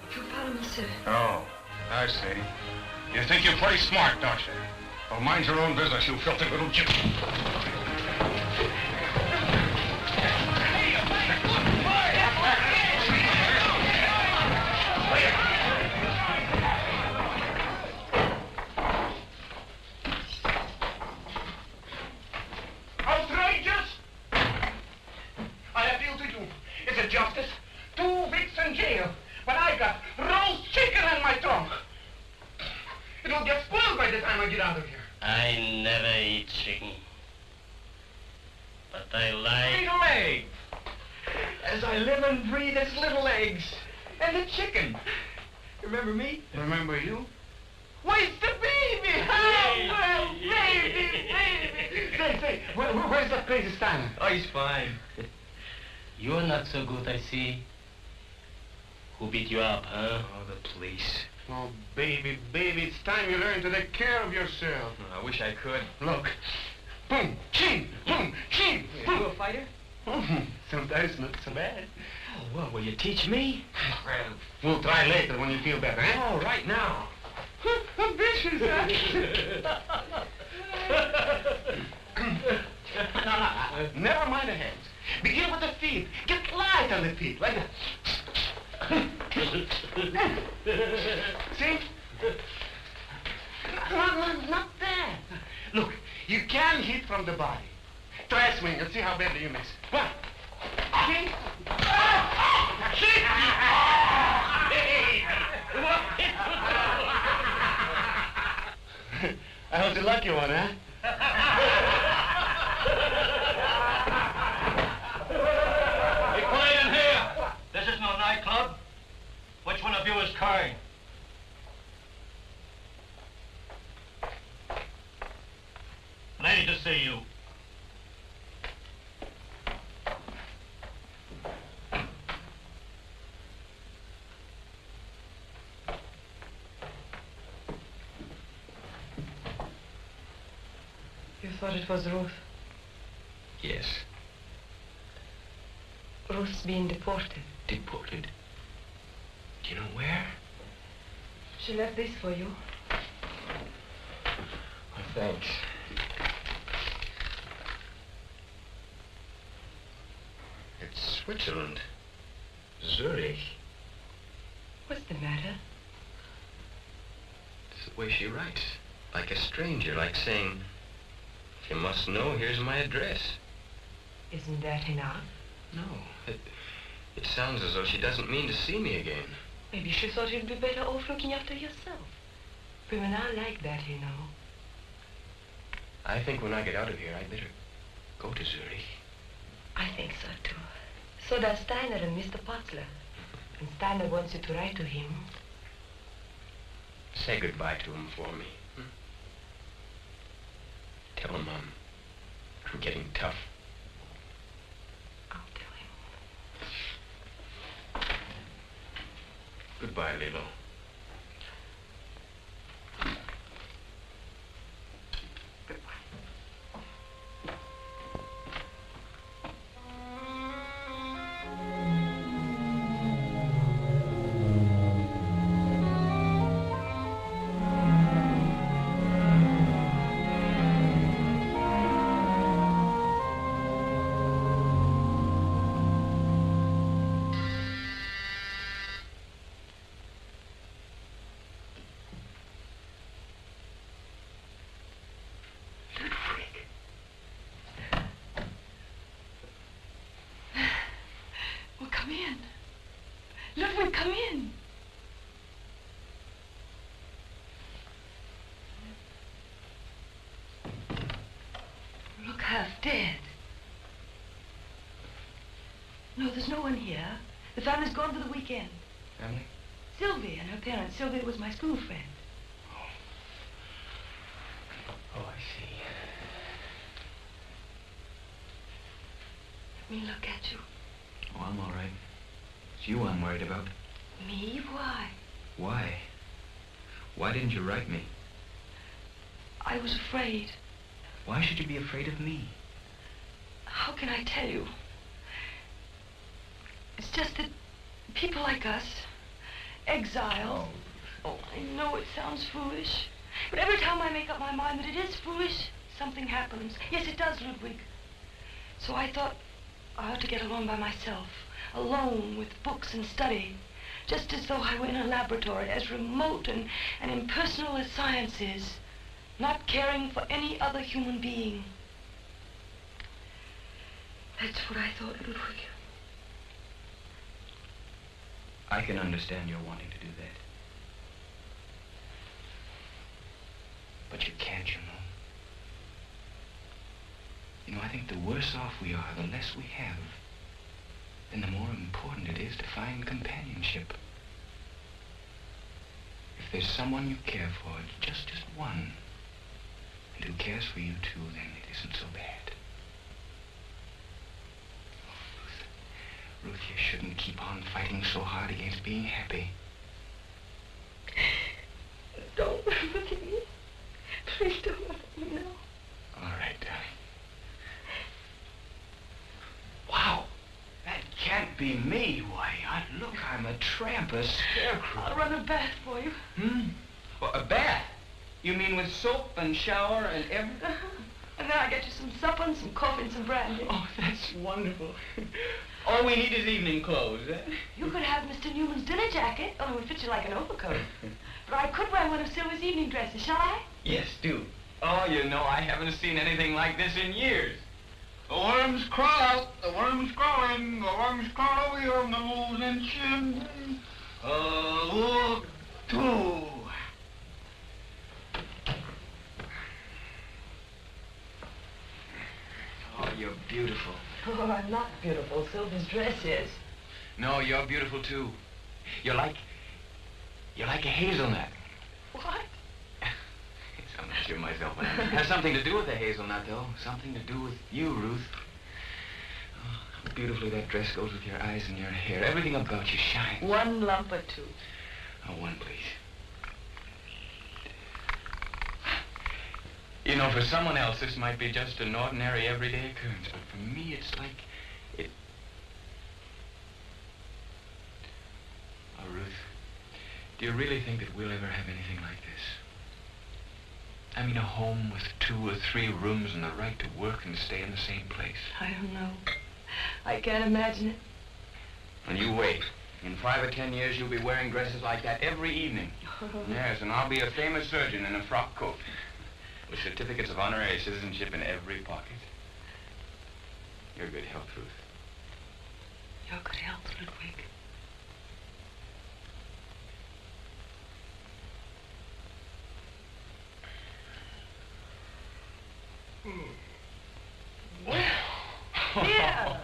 If you'll follow me, sir. Oh, I see. You think you're pretty smart, don't you? Well, mind your own business, you filthy little gypsy. Outrageous! I appeal to you. Is it justice? 2 weeks in jail. But I got roast chicken in my trunk. It'll get spoiled by the time I get out of here. I never eat chicken. But I like... Little eggs. As I live and breathe, it's little eggs. And the chicken. Remember me? Remember you? Where's the baby? Oh, well, baby. Say, where's that crazy Steiner? Oh, he's fine. You're not so good, I see. Who beat you up, huh? Oh, the police. Oh, baby, it's time you learn to take care of yourself. I wish I could. Look. Boom, chin, boom, chin. You a fighter? Sometimes not so bad. Oh, well, will you teach me? Well, we'll try later when you feel better, eh? Oh, right now. Ambitious, No, never mind the hands. Begin with the feet. Get light on the feet, like that. See? Not bad. Look, you can hit from the body. Try swing and see how badly you miss. One. See? I was the lucky one, huh? Be quiet in here. This is no nightclub. Which one of you is Kern? Glad to see you. You thought it was Ruth? Yes. Ruth's being deported. Deported? Do you know where? She left this for you. Well, thanks. It's Switzerland. Zurich. What's the matter? It's the way she writes. Like a stranger, like saying, if you must know, here's my address. Isn't that enough? No, it sounds as though she doesn't mean to see me again. Maybe she thought you'd be better off looking after yourself. Women are like that, you know. I think when I get out of here, I'd better go to Zurich. I think so, too. So does Steiner and Mr. Potzler. And Steiner wants you to write to him. Say goodbye to him for me. Tell him I'm getting tough. I'll tell him. Goodbye, Lilo. come in. Look, half dead. No, there's no one here. The family's gone for the weekend. Family? Sylvia and her parents. Sylvia was my school friend. Oh, I see. Let me look at you. Oh, I'm all right. It's you I'm worried about. Me? Why? Why? Why didn't you write me? I was afraid. Why should you be afraid of me? How can I tell you? It's just that people like us, exiles. Oh, I know it sounds foolish. But every time I make up my mind that it is foolish, something happens. Yes, it does, Ludwig. So I thought I ought to get along by myself, alone with books and study, just as though I were in a laboratory, as remote and impersonal as science is, not caring for any other human being. That's what I thought, Ludwig. I can understand your wanting to do that. But you can't, you know. You know, I think the worse off we are, the less we have, then the more important it is to find companionship. If there's someone you care for, just one, and who cares for you too, then it isn't so bad. Ruth, you shouldn't keep on fighting so hard against being happy. Don't look at me. Please don't look at me now. All right, darling. Wow, that can't be me. Why, look, I'm a tramp, a scarecrow. I'll run a bath for you. Well, a bath? You mean with soap and shower and everything? And then I'll get you some supper and some coffee and some brandy. Oh, that's wonderful. All we need is evening clothes, eh? You could have Mr. Newman's dinner jacket, only it would fit you like an overcoat. But I could wear one of Sylvia's evening dresses, shall I? Yes, do. Oh, you know, I haven't seen anything like this in years. The worms crawl out, the worms crawling, the worms crawl over your nose and chin. Look, too. Oh, you're beautiful. Oh, I'm not beautiful. Sylvia's dress is. No, you're beautiful, too. You're like a hazelnut. What? I'm not sure myself, but it has something to do with the hazelnut, though. Something to do with you, Ruth. Oh, how beautifully that dress goes with your eyes and your hair. Everything about you shines. One lump or two. Oh, one, please. You know, for someone else, this might be just an ordinary, everyday occurrence, but for me, it's like it... Oh, Ruth, do you really think that we'll ever have anything like this? I mean, a home with 2 or 3 rooms and the right to work and stay in the same place. I don't know. I can't imagine it. And you wait. In 5 or 10 years, you'll be wearing dresses like that every evening. Yes, and I'll be a famous surgeon in a frock coat, with certificates of honorary citizenship in every pocket. Your good health, Ruth. Your good health, Ludwig. Yeah.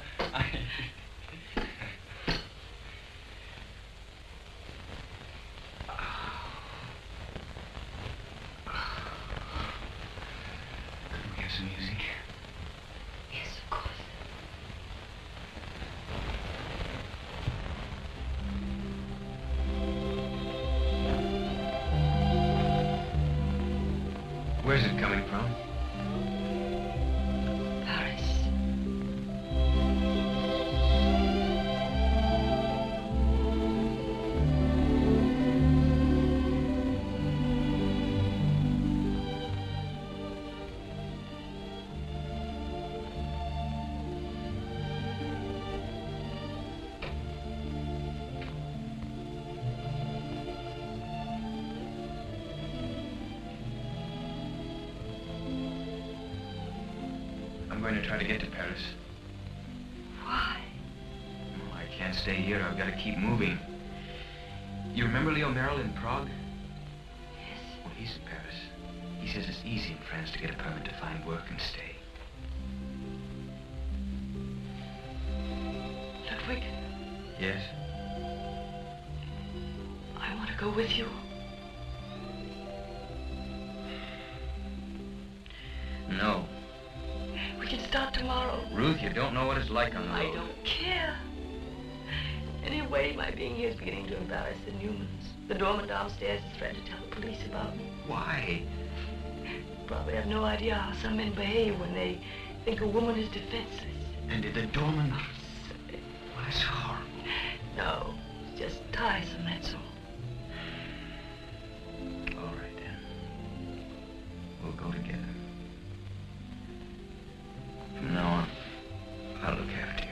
Could we have some music? Yes, of course. Where's it coming from? Paris. I'm going to try to get to Paris. Why? Oh, I can't stay here. I've got to keep moving. You remember Leo Merrill in Prague? Yes. Well, he's in Paris. He says it's easy in France to get a permit to find work and stay. Ludwig, Yes? I want to go with you. No. We can start tomorrow. Ruth, you don't know what it's like on the I road. don't care. Anyway, my being here is beginning to embarrass the Newmans. The doorman downstairs is threatened to tell the police about me. Why? Probably have no idea how some men behave when they think a woman is defenseless. And did the doorman... Well, that's horrible. No, it's just tiresome, that's all. All right, then. We'll go together. From now on, I'll look after you.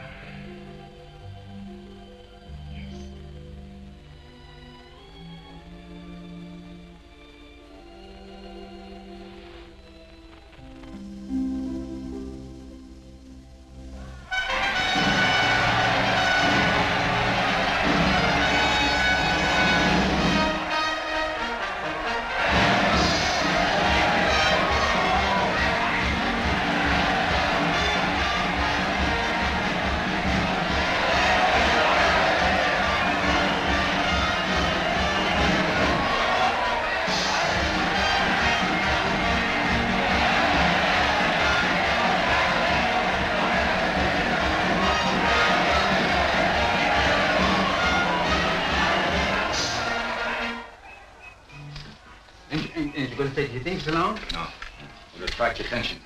You think so long? No. It would attract attention.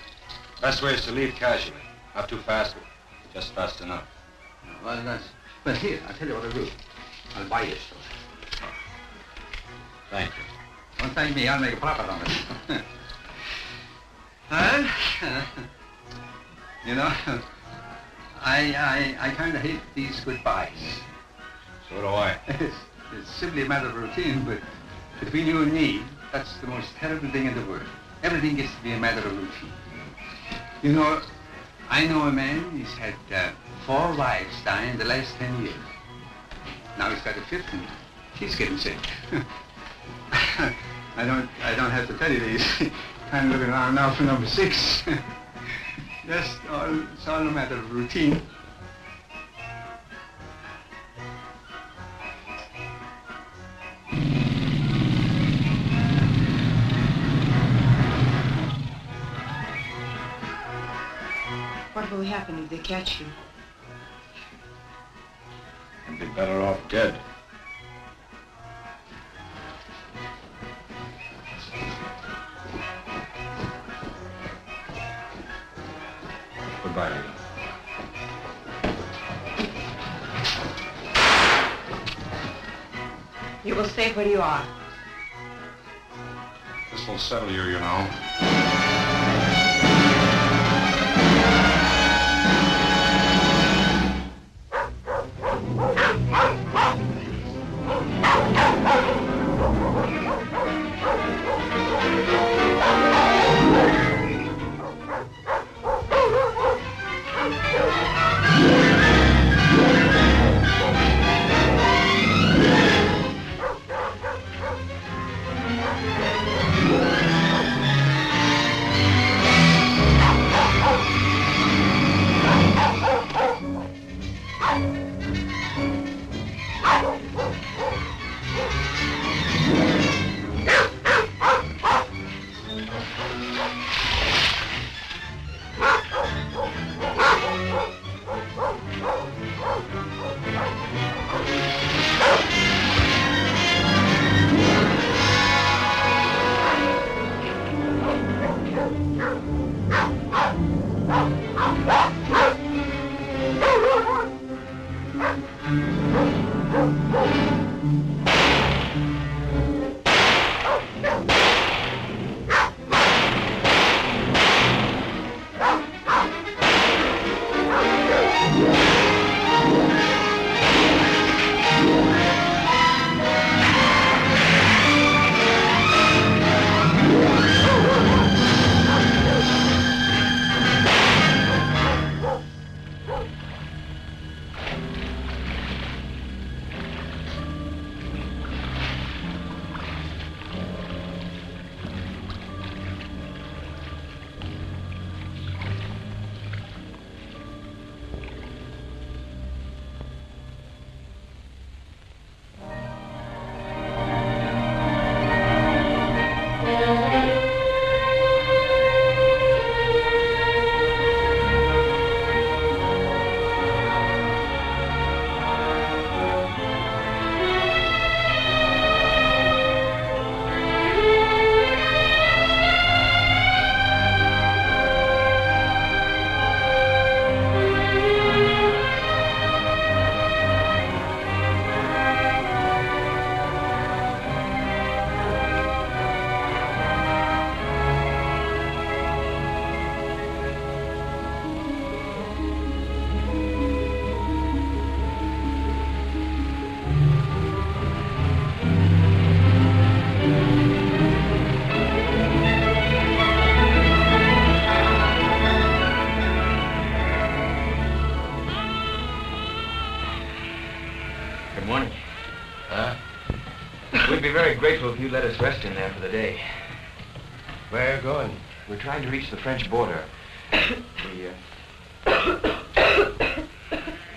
Best way is to leave casually. Not too fast, but just fast enough. Well, here, I'll tell you what I'll do. I'll buy you some. Thank you. Don't thank me, I'll make a profit on it. Well, you know, I kind of hate these goodbyes. So do I. It's simply a matter of routine, but between you and me, that's the most terrible thing in the world. Everything gets to be a matter of routine. You know, I know a man, he's had 4 wives die in the last 10 years. Now he's got a 5th and she's getting sick. I don't have to tell you this. I'm looking around now for number 6. It's all a matter of routine. What will happen if they catch you? I'd be better off dead. Goodbye, Leo. You will stay where you are. This will settle you, you know. We'd be very grateful if you'd let us rest in there for the day. Where are you going? We're trying to reach the French border.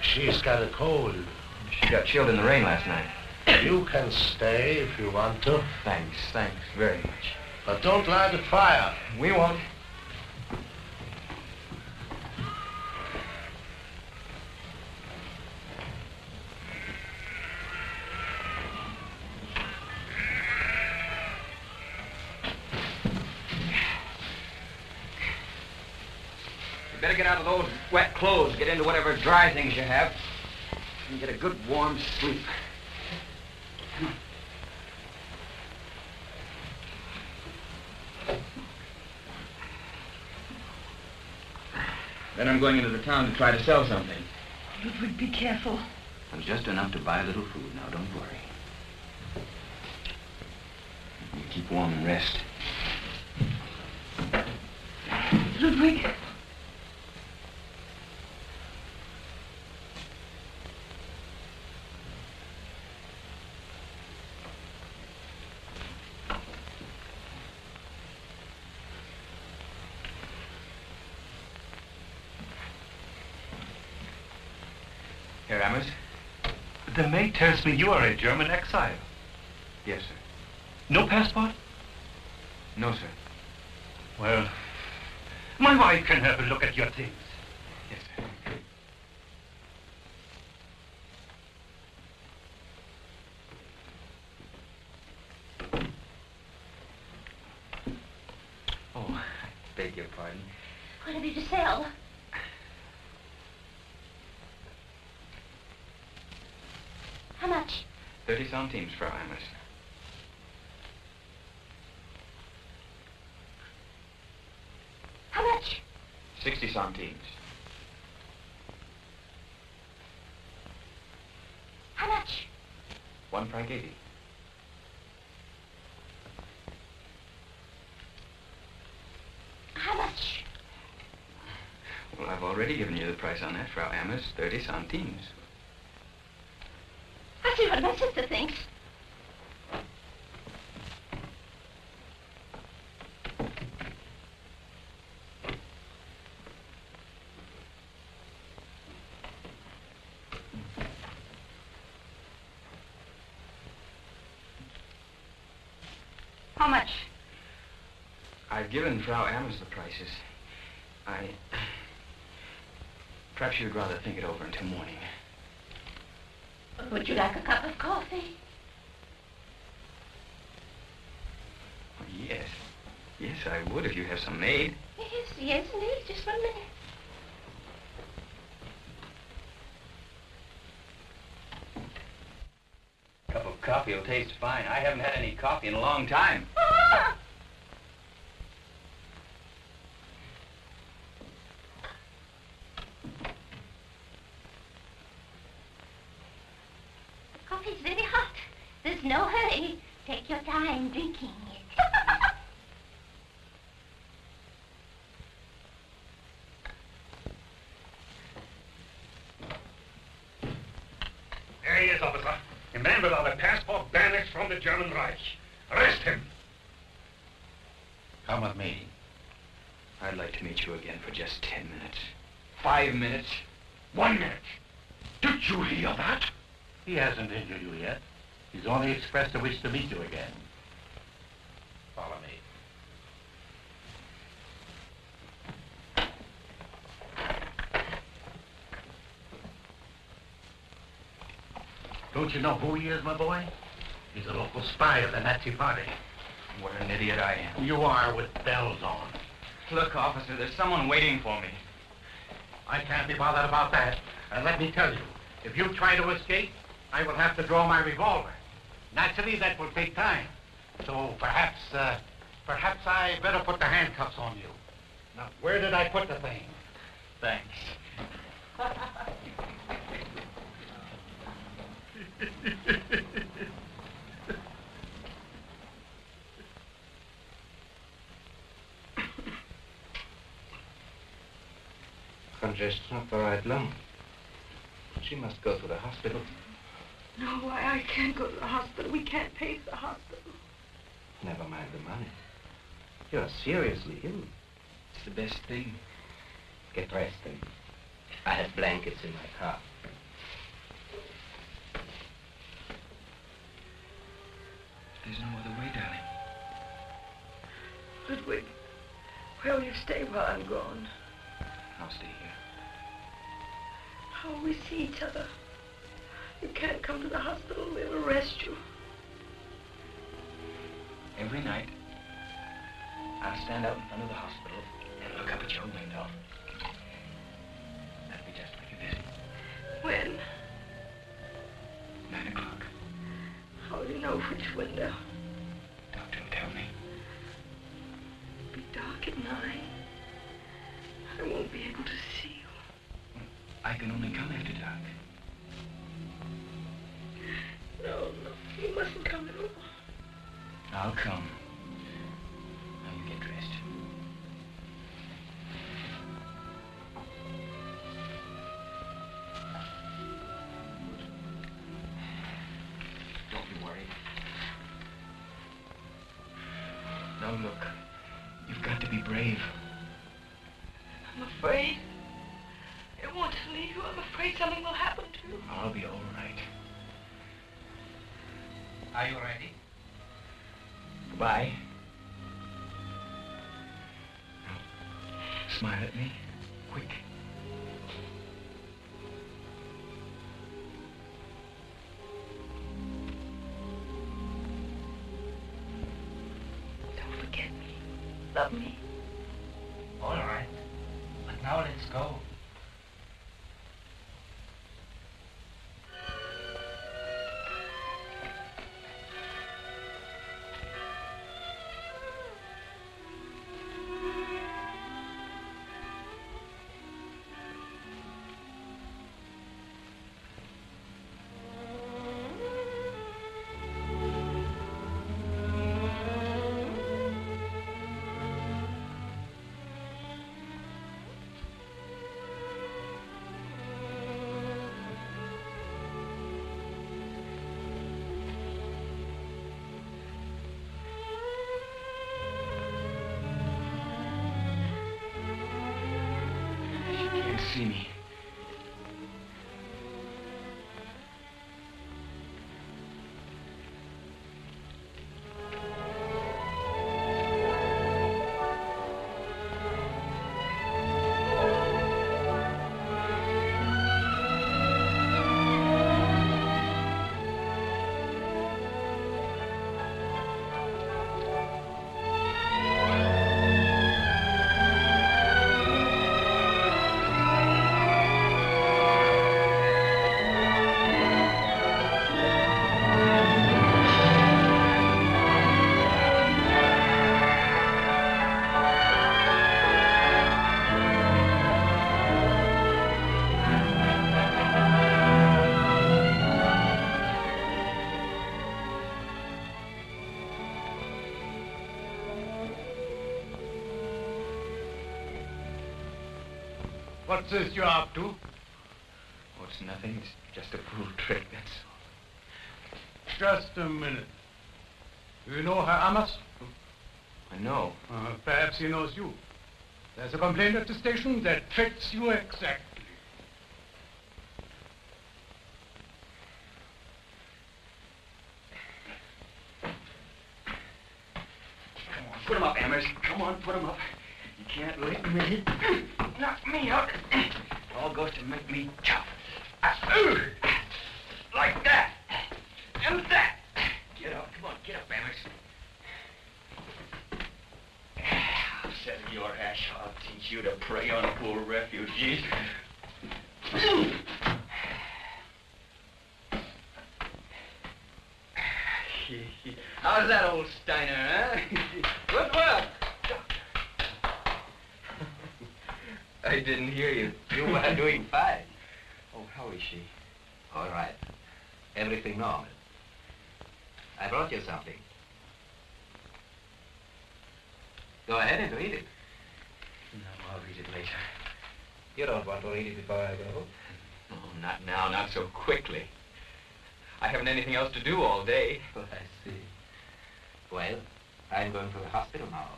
She's got a cold. She got chilled in the rain last night. You can stay if you want to. Thanks very much. But don't light a fire. We won't. You better get out of those wet clothes, get into whatever dry things you have, and get a good warm sleep. Then I'm going into the town to try to sell something. Ludwig, be careful. And just enough to buy a little food. Now, don't worry. You keep warm and rest. Ludwig. Here, Amos. The maid tells me you are a German exile. Yes, sir. No passport? No, sir. Well, my wife can have a look at your things. Yes, sir. Oh, I beg your pardon. What have you to sell? How much? 30 centimes, Frau Amos. How much? 60 centimes. How much? 1 franc 80. How much? Well, I've already given you the price on that, Frau Amos. 30 centimes. I see what my sister thinks. How much? I've given Frau Amos the prices. Perhaps you'd rather think it over until morning. Would you like a cup of coffee? Oh, yes. Yes, I would if you have some made. Yes, indeed. Just 1 minute. A cup of coffee will taste fine. I haven't had any coffee in a long time. Coffee's very hot. There's no hurry. Take your time drinking it. There he is, officer. A man without a passport banished from the German Reich. Arrest him. Come with me. I'd like to meet you again for just 10 minutes. 5 minutes. 1 minute. Did you hear that? He hasn't injured you yet. He's only expressed a wish to meet you again. Follow me. Don't you know who he is, my boy? He's a local spy of the Nazi party. What an idiot I am. You are with bells on. Look, officer, there's someone waiting for me. I can't be bothered about that. And let me tell you, if you try to escape, I will have to draw my revolver. Naturally, that will take time. So perhaps I better put the handcuffs on you. Now, where did I put the thing? Thanks. Congestion of the right lung. She must go to the hospital. No, I can't go to the hospital. We can't pay for the hospital. Never mind the money. You're seriously ill. It's the best thing. Get dressed then. I have blankets in my car. There's no other way, darling. Ludwig, where will you stay while I'm gone? I'll stay here. How will we see each other? You can't come to the hospital. They'll arrest you. Every night, I'll stand out in front of the hospital and look up at your window. That'll be just like a visit. When? 9 o'clock. How will you know which window? Doctor will tell me. It'll be dark at 9. I won't be able to see you. I can only come after dark. No, you mustn't come at all. I'll come. Now you get dressed. Don't be worried. Now look, you've got to be brave. I'm afraid. I want to leave you. I'm afraid something will happen to you. I'll be all right. Are you ready? Goodbye. Now, smile at me. Quick. Don't forget me. Love me. All right. But now let's go. See me. What's this you're up to? Oh, it's nothing. It's just a fool trick, that's all. Just a minute. Do you know Herr Amos? I know. Perhaps he knows you. There's a complaint at the station that fits you exactly. Come on, put him up, Amers. Come on, put him up. You can't let me knock me out. It all goes to make me tough. Like that. And that. Get up. Come on, get up, Amers. I'll settle your hash. I'll teach you to prey on poor refugees. How's that, old Steiner, huh? Good work. I didn't hear you. You were doing fine. Oh, how is she? All right. Everything normal. I brought you something. Go ahead and read it. No, I'll read it later. You don't want to read it before I go? Oh, not now, not so quickly. I haven't anything else to do all day. Oh, I see. Well, I'm going to the hospital now.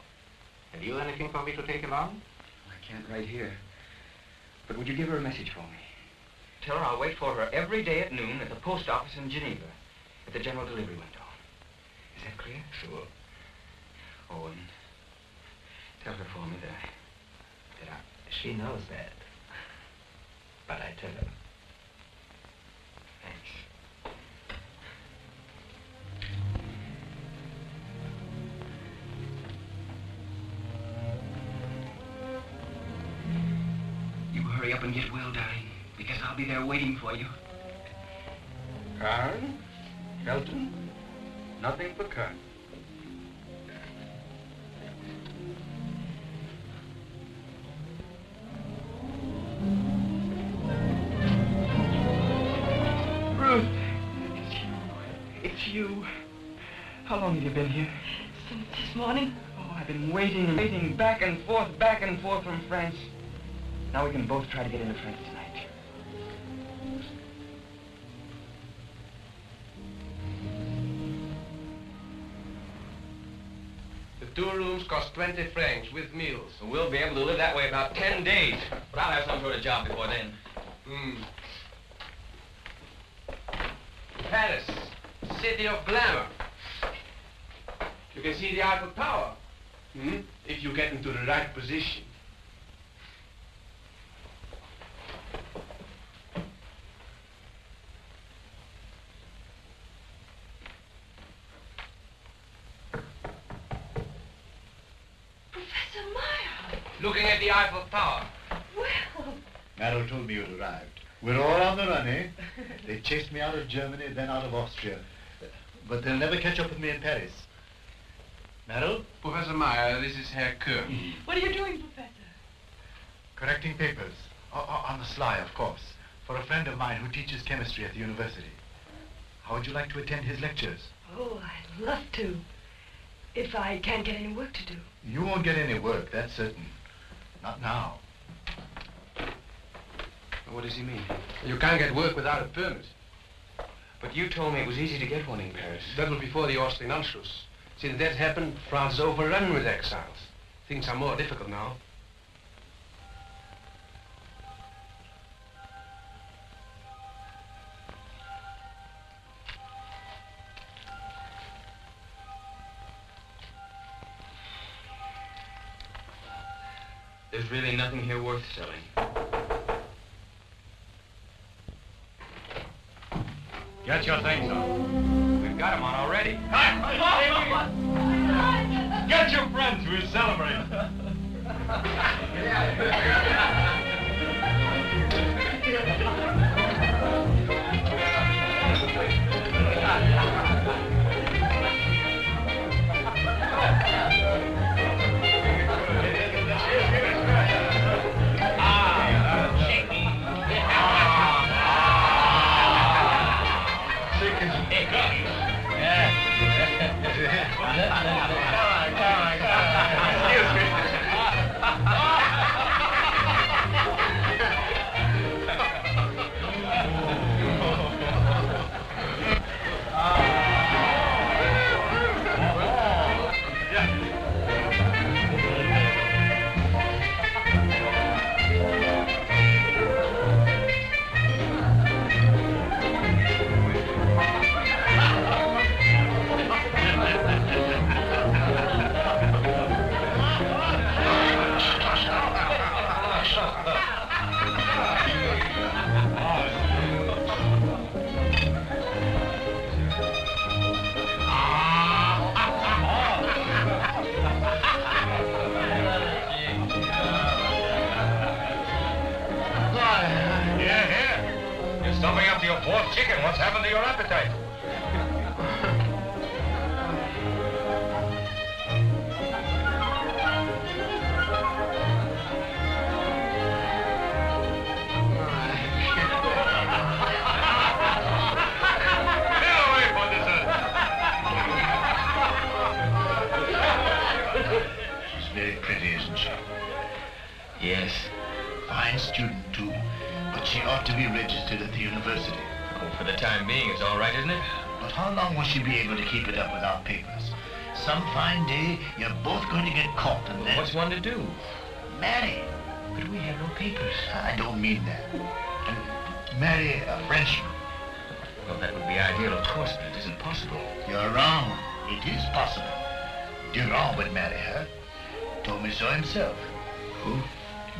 Have you anything for me to take along? I can't right here. But would you give her a message for me? Tell her I'll wait for her every day at noon at the post office in Geneva, at the general delivery window. Is that clear? Sure. Oh, and tell her for me that she knows that. But I tell her. Thanks. You hurry up and get well, darling, because I'll be there waiting for you. Kern? Felton? Nothing but Kern. Ruth, it's you. How long have you been here? Since this morning. Oh, I've been waiting, back and forth from France. Now we can both try to get into France tonight. The 2 rooms cost 20 francs with meals. So we'll be able to live that way about 10 days. But I'll have some sort of job before then. Paris, city of glamour. You can see the Eiffel Tower. If you get into the right position. Professor Meyer! Looking at the Eiffel Tower. Well... Merrill told me you'd arrived. We're all on the run, eh? They chased me out of Germany, then out of Austria. But they'll never catch up with me in Paris. Merrill? Professor Meyer, this is Herr Kern. What are you doing, Professor? Correcting papers. On the sly, of course. For a friend of mine who teaches chemistry at the university. How would you like to attend his lectures? Oh, I'd love to. If I can't get any work to do. You won't get any work, that's certain. Not now. What does he mean? You can't get work without a permit. But you told me it was easy to get one in Paris. That was before the Austrian Anschluss. Since that happened, France is overrun with exiles. Things are more difficult now. There's really nothing here worth selling. Get your things on. We've got them on already. Get your friends, we're celebrating. Stuffing up to your fourth chicken. What's happened to your appetite? Get away from dessert. She's very pretty, isn't she? Yes. Fine student, too. But she ought to be registered at the university. Oh, for the time being, it's all right, isn't it? But how long will she be able to keep it up without papers? Some fine day, you're both going to get caught, and then... What's one to do? Marry. But we have no papers. I don't mean that. Marry a Frenchman. Well, that would be ideal, of course, but it isn't possible. You're wrong. It is possible. Durand would marry her. Told me so himself. Who?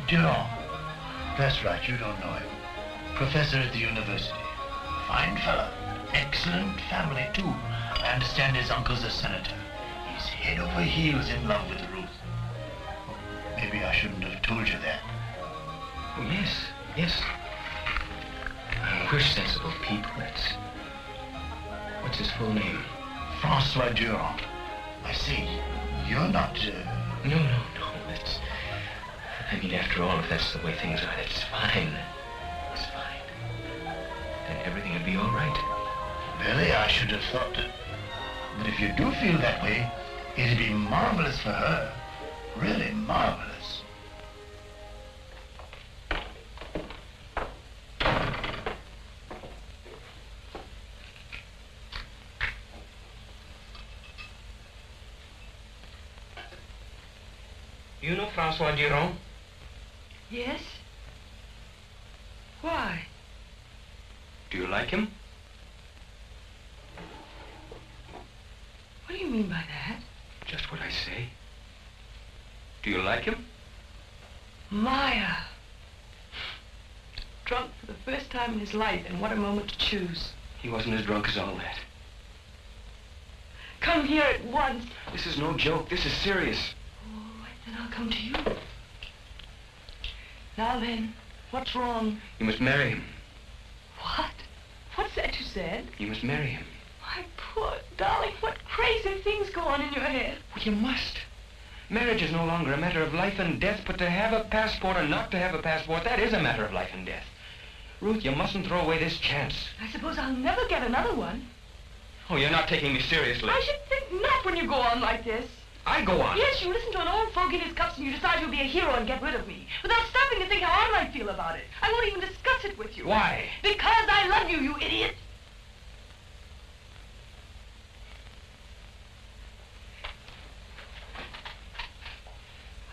Durand. That's right, you don't know him. Professor at the university. Fine fellow. Excellent family, too. I understand his uncle's a senator. He's head over heels in love with Ruth. Oh, maybe I shouldn't have told you that. Oh, yes, yes. We're sensible people. What's his full name? Francois Durand. I see. You're not... No. I mean, after all, if that's the way things are, that's fine. It's fine. Then everything would be all right. Really, I should have thought that... But if you do feel that way, it'd be marvelous for her. Really marvelous. You know Francois Durand? Yes? Why? Do you like him? What do you mean by that? Just what I say. Do you like him? Maya. Drunk for the first time in his life, and what a moment to choose. He wasn't as drunk as all that. Come here at once. This is no joke. This is serious. All right, then I'll come to you. Now then, what's wrong? You must marry him. What? What's that you said? You must marry him. My poor darling, what crazy things go on in your head. Well, you must. Marriage is no longer a matter of life and death, but to have a passport or not to have a passport, that is a matter of life and death. Ruth, you mustn't throw away this chance. I suppose I'll never get another one. Oh, you're not taking me seriously. I should think not when you go on like this. I go on. Yes, you listen to an old folk in his cups and you decide you'll be a hero and get rid of me. Without stopping to think how I might feel about it. I won't even discuss it with you. Why? Because I love you, you idiot.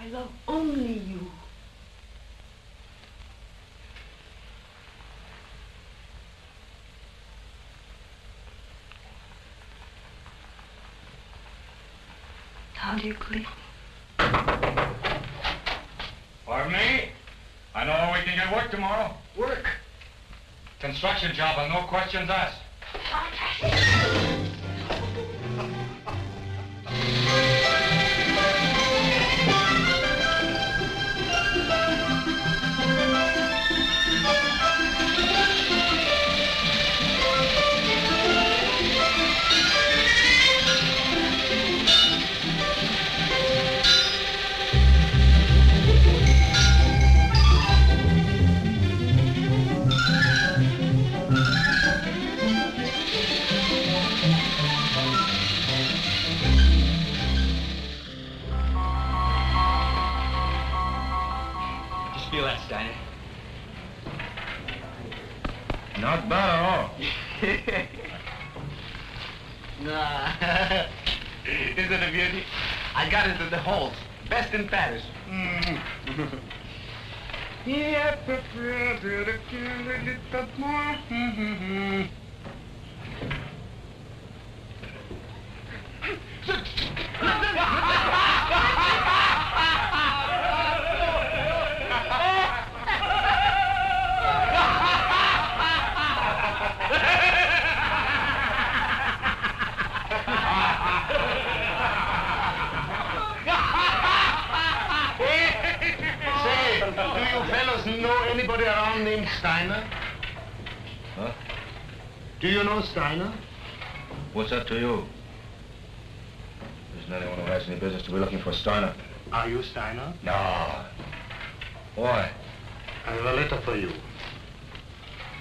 I love only you. How do you please? Pardon me? I know we can get work tomorrow. Work? Construction job and no questions asked. Feel that, Steiner? Not bad at all. Nah. Isn't it a beauty? I got into the holes. Best in Paris. Yeah, prefer to a little more. Know anybody around named Steiner? Huh? Do you know Steiner? What's that to you? Isn't anyone who has any business to be looking for Steiner? Are you Steiner? No. Why? I have a letter for you.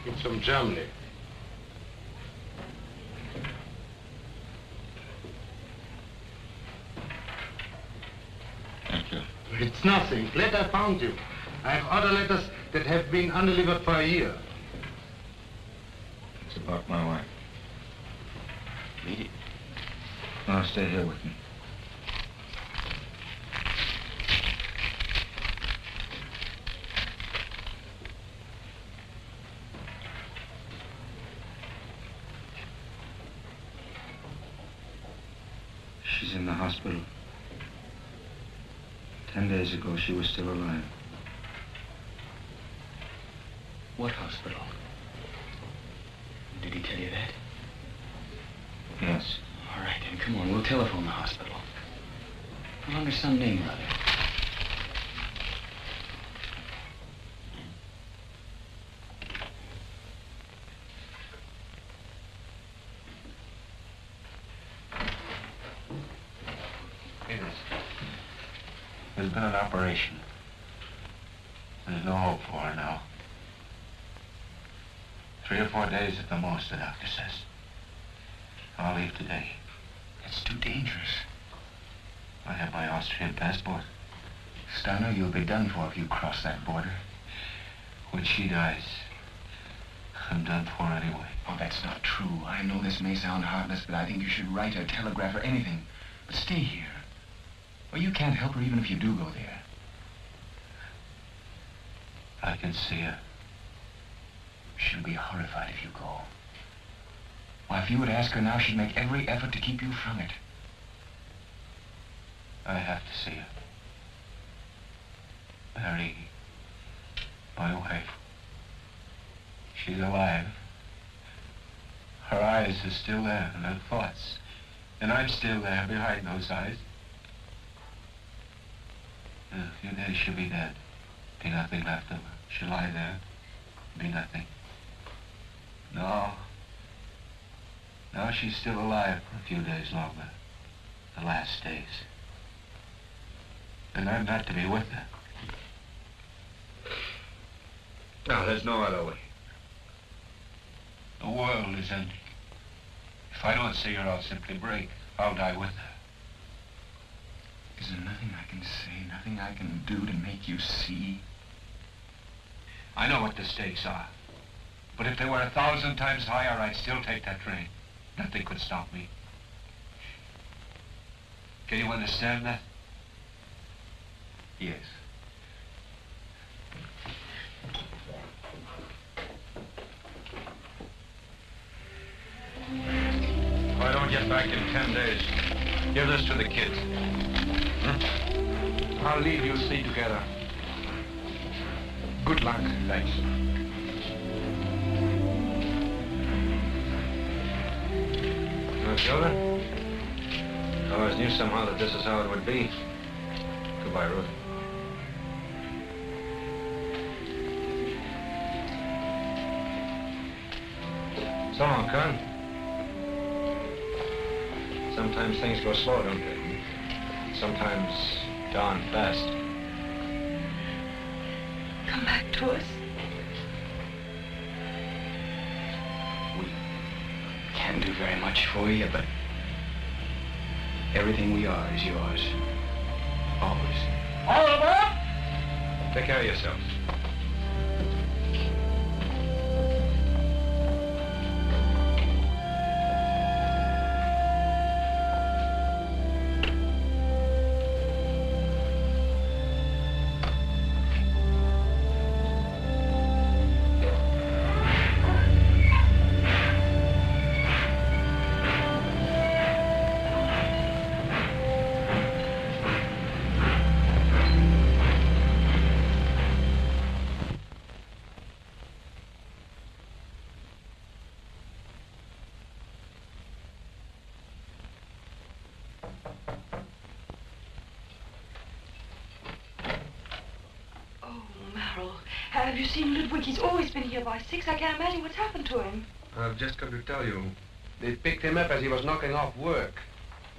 It's from Germany. Thank you. It's nothing. Glad I found you. I have other letters that have been undelivered for a year. It's about my wife. Meet it. No, stay here with me. She's in the hospital. 10 days ago, she was still alive. What hospital? Did he tell you that? Yes. All right, then, come on. We'll telephone the hospital. Well, under some name or other. There's been an operation. There's no hope for her now. 3 or 4 days at the most, the doctor says. I'll leave today. That's too dangerous. I have my Austrian passport. Steiner, you'll be done for if you cross that border. When she dies, I'm done for anyway. Oh, that's not true. I know this may sound heartless, but I think you should write or telegraph or anything. But stay here. Well, you can't help her even if you do go there. I can see her. She'll be horrified if you go. Why, if you would ask her now, she'd make every effort to keep you from it. I have to see her. Mary, my wife. She's alive. Her eyes are still there, and her thoughts. And I'm still there behind those eyes. In a few days she'll be dead. Be nothing left of her. She'll lie there. Be nothing. No. Now she's still alive for a few days longer. The last days. And I'm not to be with her. No, there's no other way. The world is ending. If I don't see her, I'll simply break. I'll die with her. Is there nothing I can say, nothing I can do to make you see? I know what the stakes are. But if they were 1,000 times higher, I'd still take that train. Nothing could stop me. Can you understand that? Yes. If I don't get back in 10 days, give this to the kids. I'll leave you 3 together. Good luck. Thanks. Children? I always knew somehow that this is how it would be. Goodbye, Ruth. So long, Kern. Sometimes things go slow, don't they? Sometimes darn fast. Come back to us. Can't do very much for you, but everything we are is yours. Always. All aboard! Take care of yourselves. Have you seen Ludwig? He's always been here by 6. I can't imagine what's happened to him. I've just come to tell you. They picked him up as he was knocking off work.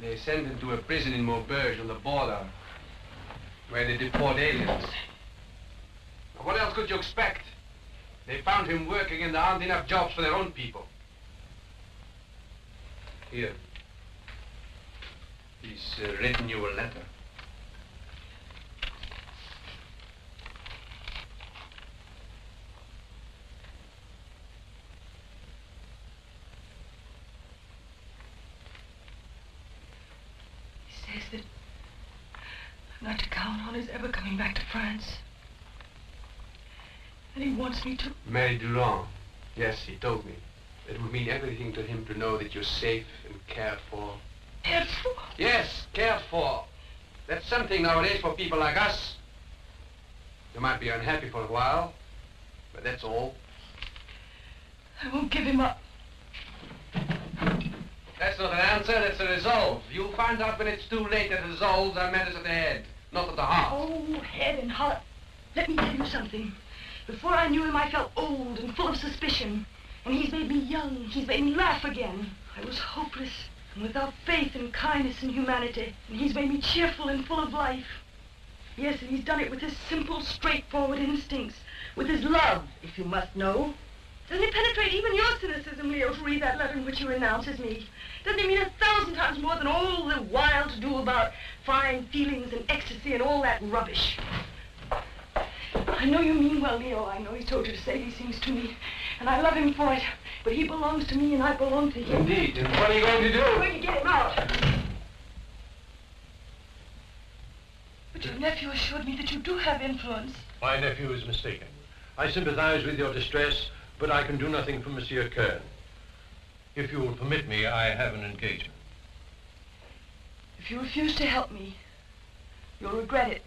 They sent him to a prison in Maubeuge on the border, where they deport aliens. What else could you expect? They found him working and there aren't enough jobs for their own people. Here. He's written you a letter. is that I'm not to count on his ever coming back to France. And he wants me to... Mary Dulon. Yes, he told me. It would mean everything to him to know that you're safe and cared for. Cared for? Yes, cared for. That's something nowadays for people like us. You might be unhappy for a while, but that's all. I won't give him up. That's not an answer, that's a resolve. You'll find out when it's too late that resolves are matters at the head, not at the heart. Oh, head and heart. Let me tell you something. Before I knew him, I felt old and full of suspicion. And he's made me young. He's made me laugh again. I was hopeless and without faith and kindness and humanity. And he's made me cheerful and full of life. Yes, and he's done it with his simple, straightforward instincts. With his love, if you must know. Doesn't it penetrate even your cynicism, Leo, to read that letter in which you renounce as me? Doesn't it mean 1,000 times more than all the wild to do about fine feelings and ecstasy and all that rubbish? I know you mean well, Leo. I know he told you to say these things to me. And I love him for it. But he belongs to me and I belong to him. Indeed. And what are you going to do? I'm going to get him out. But your nephew assured me that you do have influence. My nephew is mistaken. I sympathize with your distress, but I can do nothing for Monsieur Kern. If you will permit me, I have an engagement. If you refuse to help me, you'll regret it.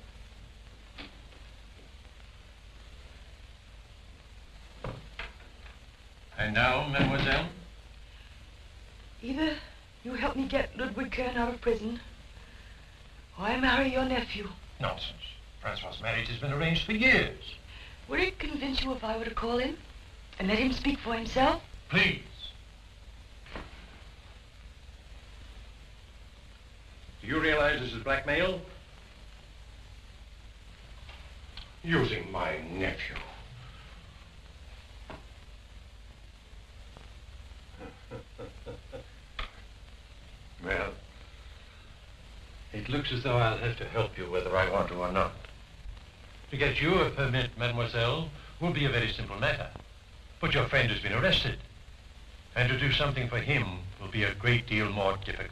And now, mademoiselle? Either you help me get Ludwig Kern out of prison, or I marry your nephew. Nonsense. Francois' marriage has been arranged for years. Would it convince you if I were to call him and let him speak for himself? Please. Do you realize this is blackmail? Using my nephew. Well, it looks as though I'll have to help you whether I want to or not. To get you a permit, mademoiselle, will be a very simple matter. But your friend has been arrested. And to do something for him will be a great deal more difficult.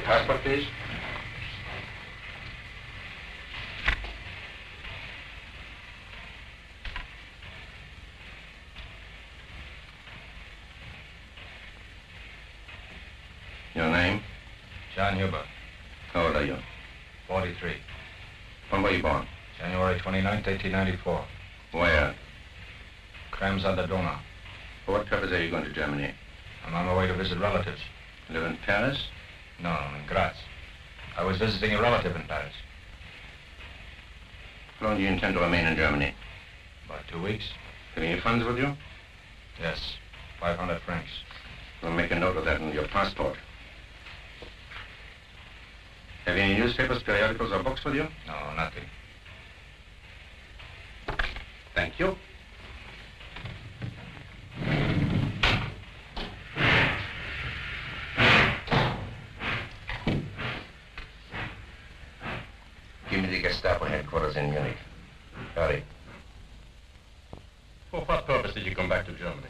Passport, please. Your name? John Huber. How old are you? 43. When were you born? January 29th, 1894. Where? Krems on the Donau. For what purpose are you going to Germany? I'm on my way to visit relatives. You live in Paris? No, in Graz. I was visiting a relative in Paris. How long do you intend to remain in Germany? About 2 weeks. Have you any funds with you? Yes, 500 francs. We'll make a note of that in your passport. Have you any newspapers, periodicals, or books with you? No, nothing. Thank you. Give me the Gestapo headquarters in Munich. Hurry. For what purpose did you come back to Germany?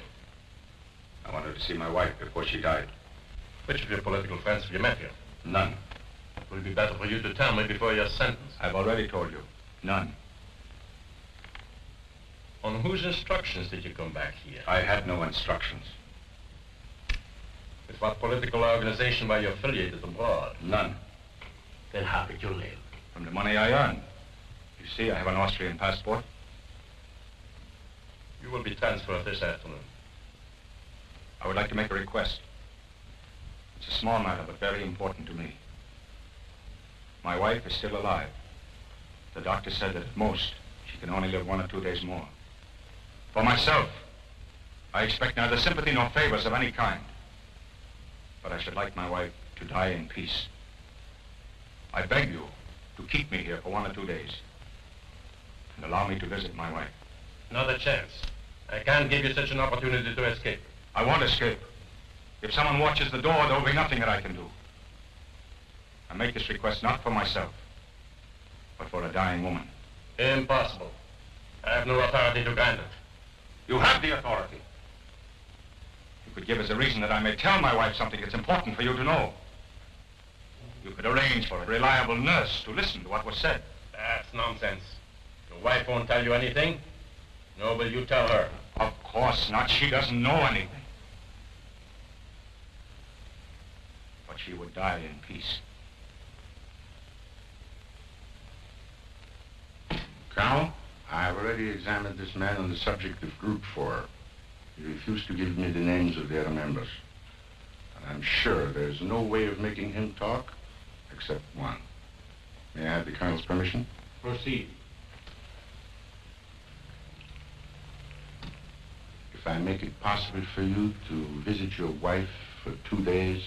I wanted to see my wife before she died. Which of your political friends have you met here? None. It will be better for you to tell me before you're sentenced. I've already told you. None. On whose instructions did you come back here? I had no instructions. With what political organization were you affiliated abroad? None. Then how did you live? From the money I earned. You You see, I have an Austrian passport. You will be transferred this afternoon. I would like to make a request. It's a small matter, but very important to me. My wife is still alive. The doctor said that at most, she can only live 1 or 2 days more. For myself, I expect neither sympathy nor favors of any kind. But I should like my wife to die in peace. I beg you to keep me here for 1 or 2 days and allow me to visit my wife. Not a chance. I can't give you such an opportunity to escape. I won't escape. If someone watches the door, there will be nothing that I can do. I make this request not for myself, but for a dying woman. Impossible. I have no authority to grant it. You have the authority. You could give as a reason that I may tell my wife something that's important for you to know. You could arrange for a reliable nurse to listen to what was said. That's nonsense. Your wife won't tell you anything, nor will you tell her. Of course not. She doesn't know anything. But she would die in peace. Colonel, I've already examined this man on the subject of Group 4. He refused to give me the names of their members. And I'm sure there's no way of making him talk except one. May I have the Colonel's permission? Proceed. If I make it possible for you to visit your wife for 2 days,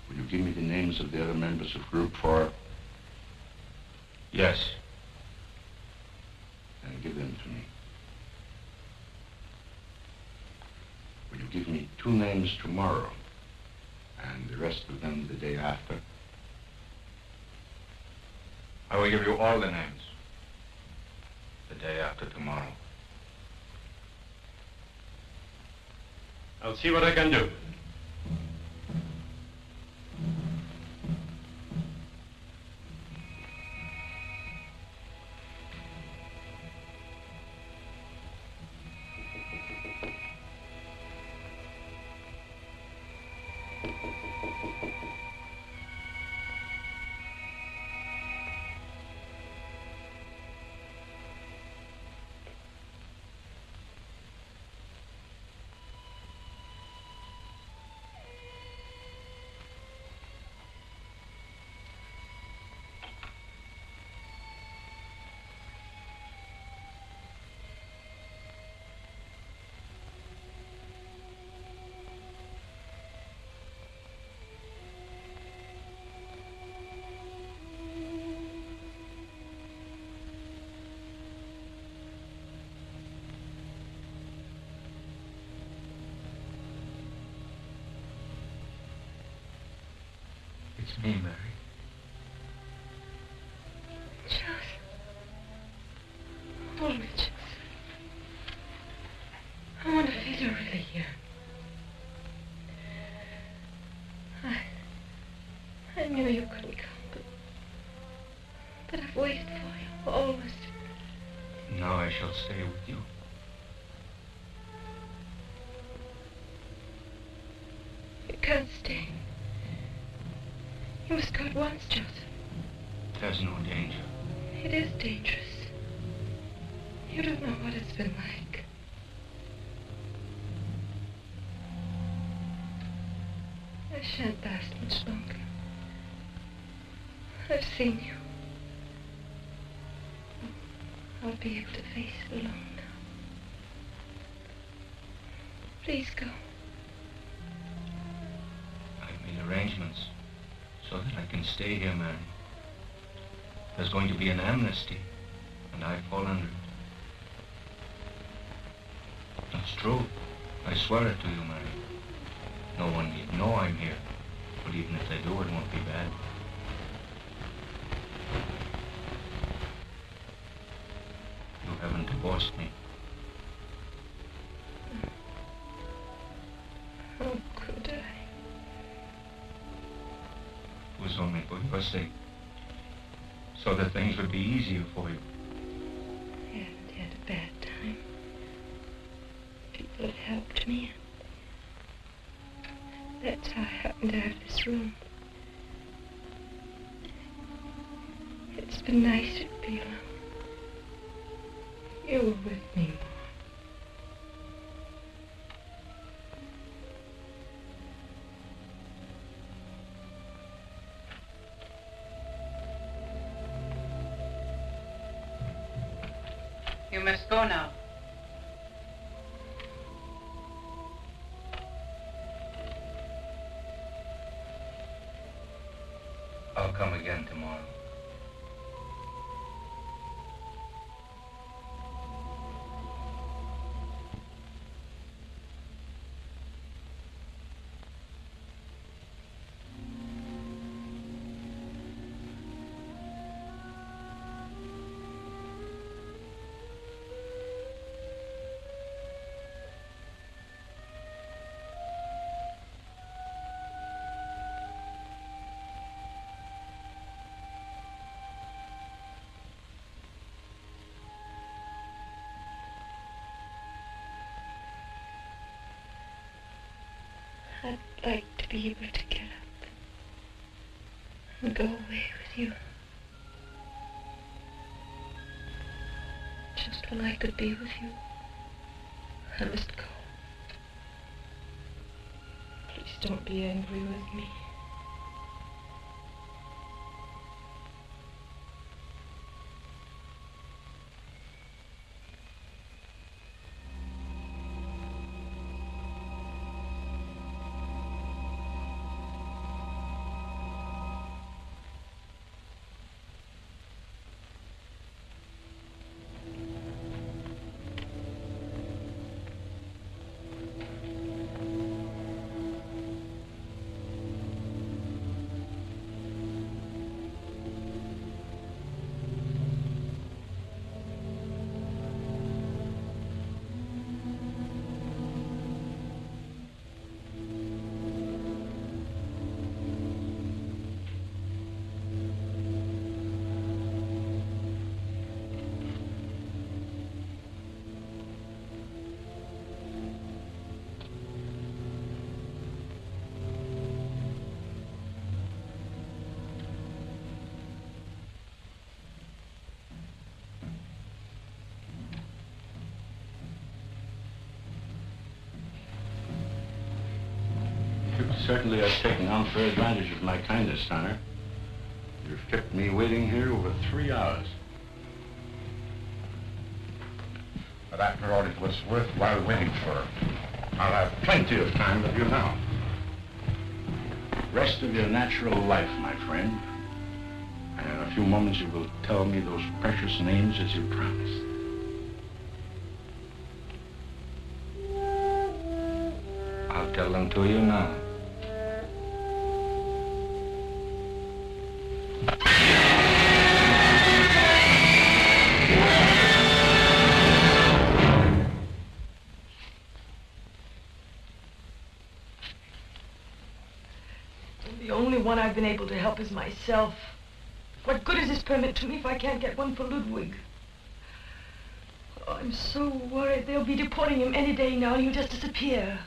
will you give me the names of the other members of Group 4? Yes. Then give them to me. Will you give me 2 names tomorrow, and the rest of them the day after? I will give you all the names the day after tomorrow. I'll see what I can do. It's me, Mary. Joseph. Hold me, Joseph. I want to feel you're really here. I knew you couldn't come, but I've waited for you, always. Now I shall stay with you. You can't stay. You must go at once, Joseph. There's no danger. It is dangerous. You don't know what it's been like. I shan't last much longer. I've seen you. I'll be able to face it alone now. Please go. I've made arrangements so that I can stay here, Mary. There's going to be an amnesty, and I fall under it. That's true. I swear it to you, Mary. No one need know I'm here, but even if they do, it won't be bad. You haven't divorced me. How could I? It was only for your sake, so that things would be easier for you. I haven't had a bad time. People have helped me. That's how I happened to have this room. It's been But nice it'd be, Lou. You were with me, Mom. You must go now. I'll come again tomorrow. I'd like to be able to get up and go away with you. Just when I could be with you, I must go. Please don't be angry with me. Certainly have taken unfair advantage of my kindness, Steiner. You've kept me waiting here over 3 hours. But after all, it was worthwhile waiting for. I'll have plenty of time with you now. Rest of your natural life, my friend. And in a few moments you will tell me those precious names as you promised. I'll tell them to you now. The only one I've been able to help is myself. What good is this permit to me if I can't get one for Ludwig? Oh, I'm so worried. They'll be deporting him any day now and he'll just disappear.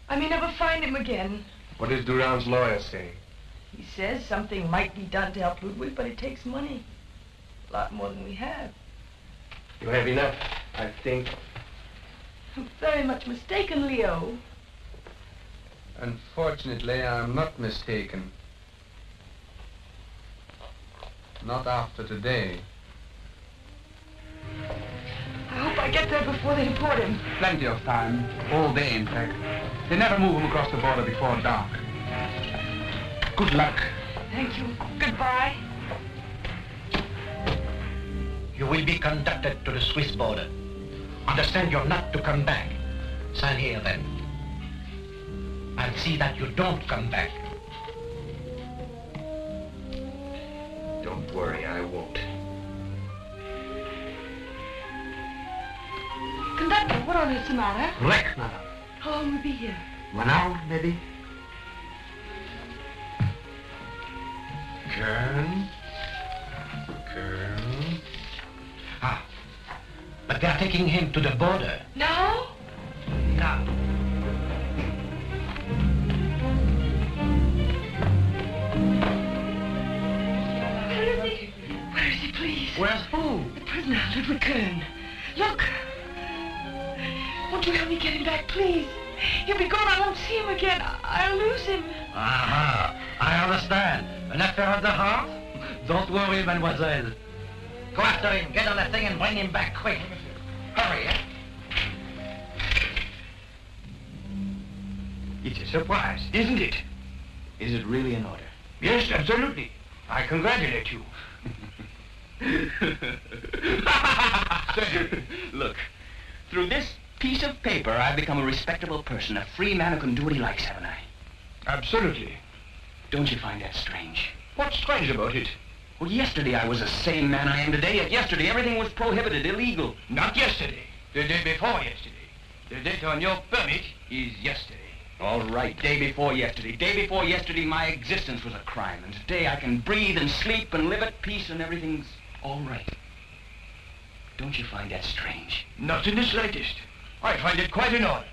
I may never find him again. What does Duran's lawyer say? He says something might be done to help Ludwig, but it takes money. A lot more than we have. You have enough, I think. I'm very much mistaken, Leo. Unfortunately, I'm not mistaken. Not after today. I hope I get there before they deport him. Plenty of time. All day, in fact. They never move him across the border before dark. Good luck. Thank you. Goodbye. You will be conducted to the Swiss border. Understand you're not to come back. Sign here, then. I'll see that you don't come back. Don't worry, I won't. Conductor, what on earth's the matter? Wreck, madam. How long will we be here? 1 hour, maybe. Kern. Kern. Ah, but they're taking him to the border. No? Now. Where is he? Where is he, please? Where's who? The prisoner, Ludwig Kern. Look! Won't you help me get him back, please? He'll be gone. I won't see him again. I'll lose him. Aha! I understand. An affair of the heart? Don't worry, mademoiselle. Go after him, get on that thing and bring him back quick. Hurry, eh? It's a surprise, isn't it? Is it really in order? Yes, absolutely. I congratulate you. Look, through this piece of paper, I've become a respectable person, a free man who can do what he likes, haven't I? Absolutely. Don't you find that strange? What's strange about it? Well, yesterday I was the same man I am today. Yet yesterday everything was prohibited, illegal. Not yesterday. The day before yesterday. The date on your permit is yesterday. All right, day before yesterday. Day before yesterday, my existence was a crime. And today I can breathe and sleep and live at peace and everything's all right. Don't you find that strange? Not in the slightest. I find it quite in order.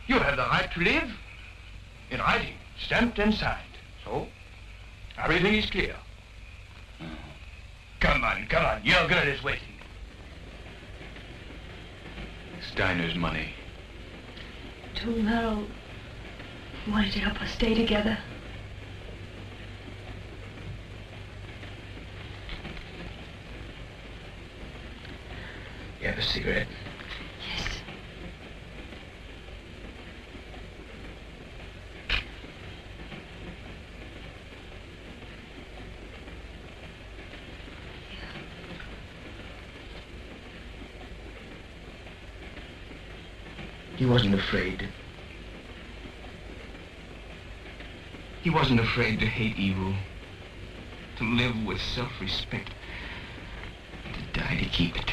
You have the right to live in writing, stamped and signed. So, everything is clear. Come on, your girl is waiting. Steiner's money. Told Harold he wanted to help us stay together. You have a cigarette? Yes. He wasn't afraid. He wasn't afraid to hate evil, to live with self-respect, to die to keep it.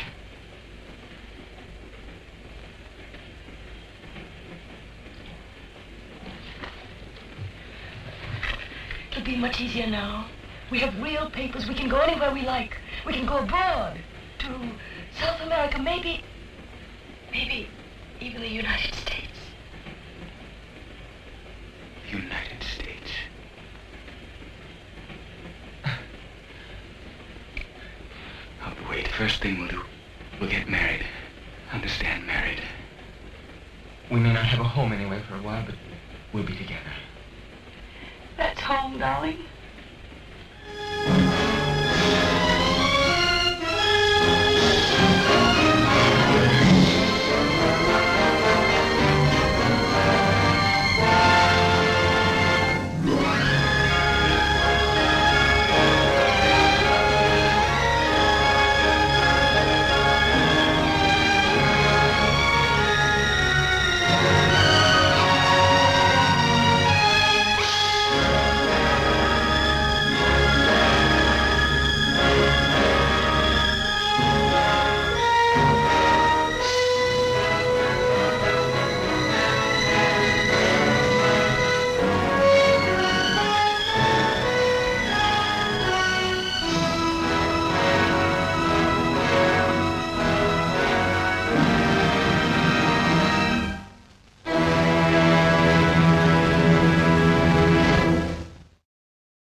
It'll be much easier now. We have real papers. We can go anywhere we like. We can go abroad, to South America, maybe even the United States. United States. Oh, but wait, first thing we'll do, we'll get married. Understand, married. We may not have a home anyway for a while, but we'll be together. That's home, darling.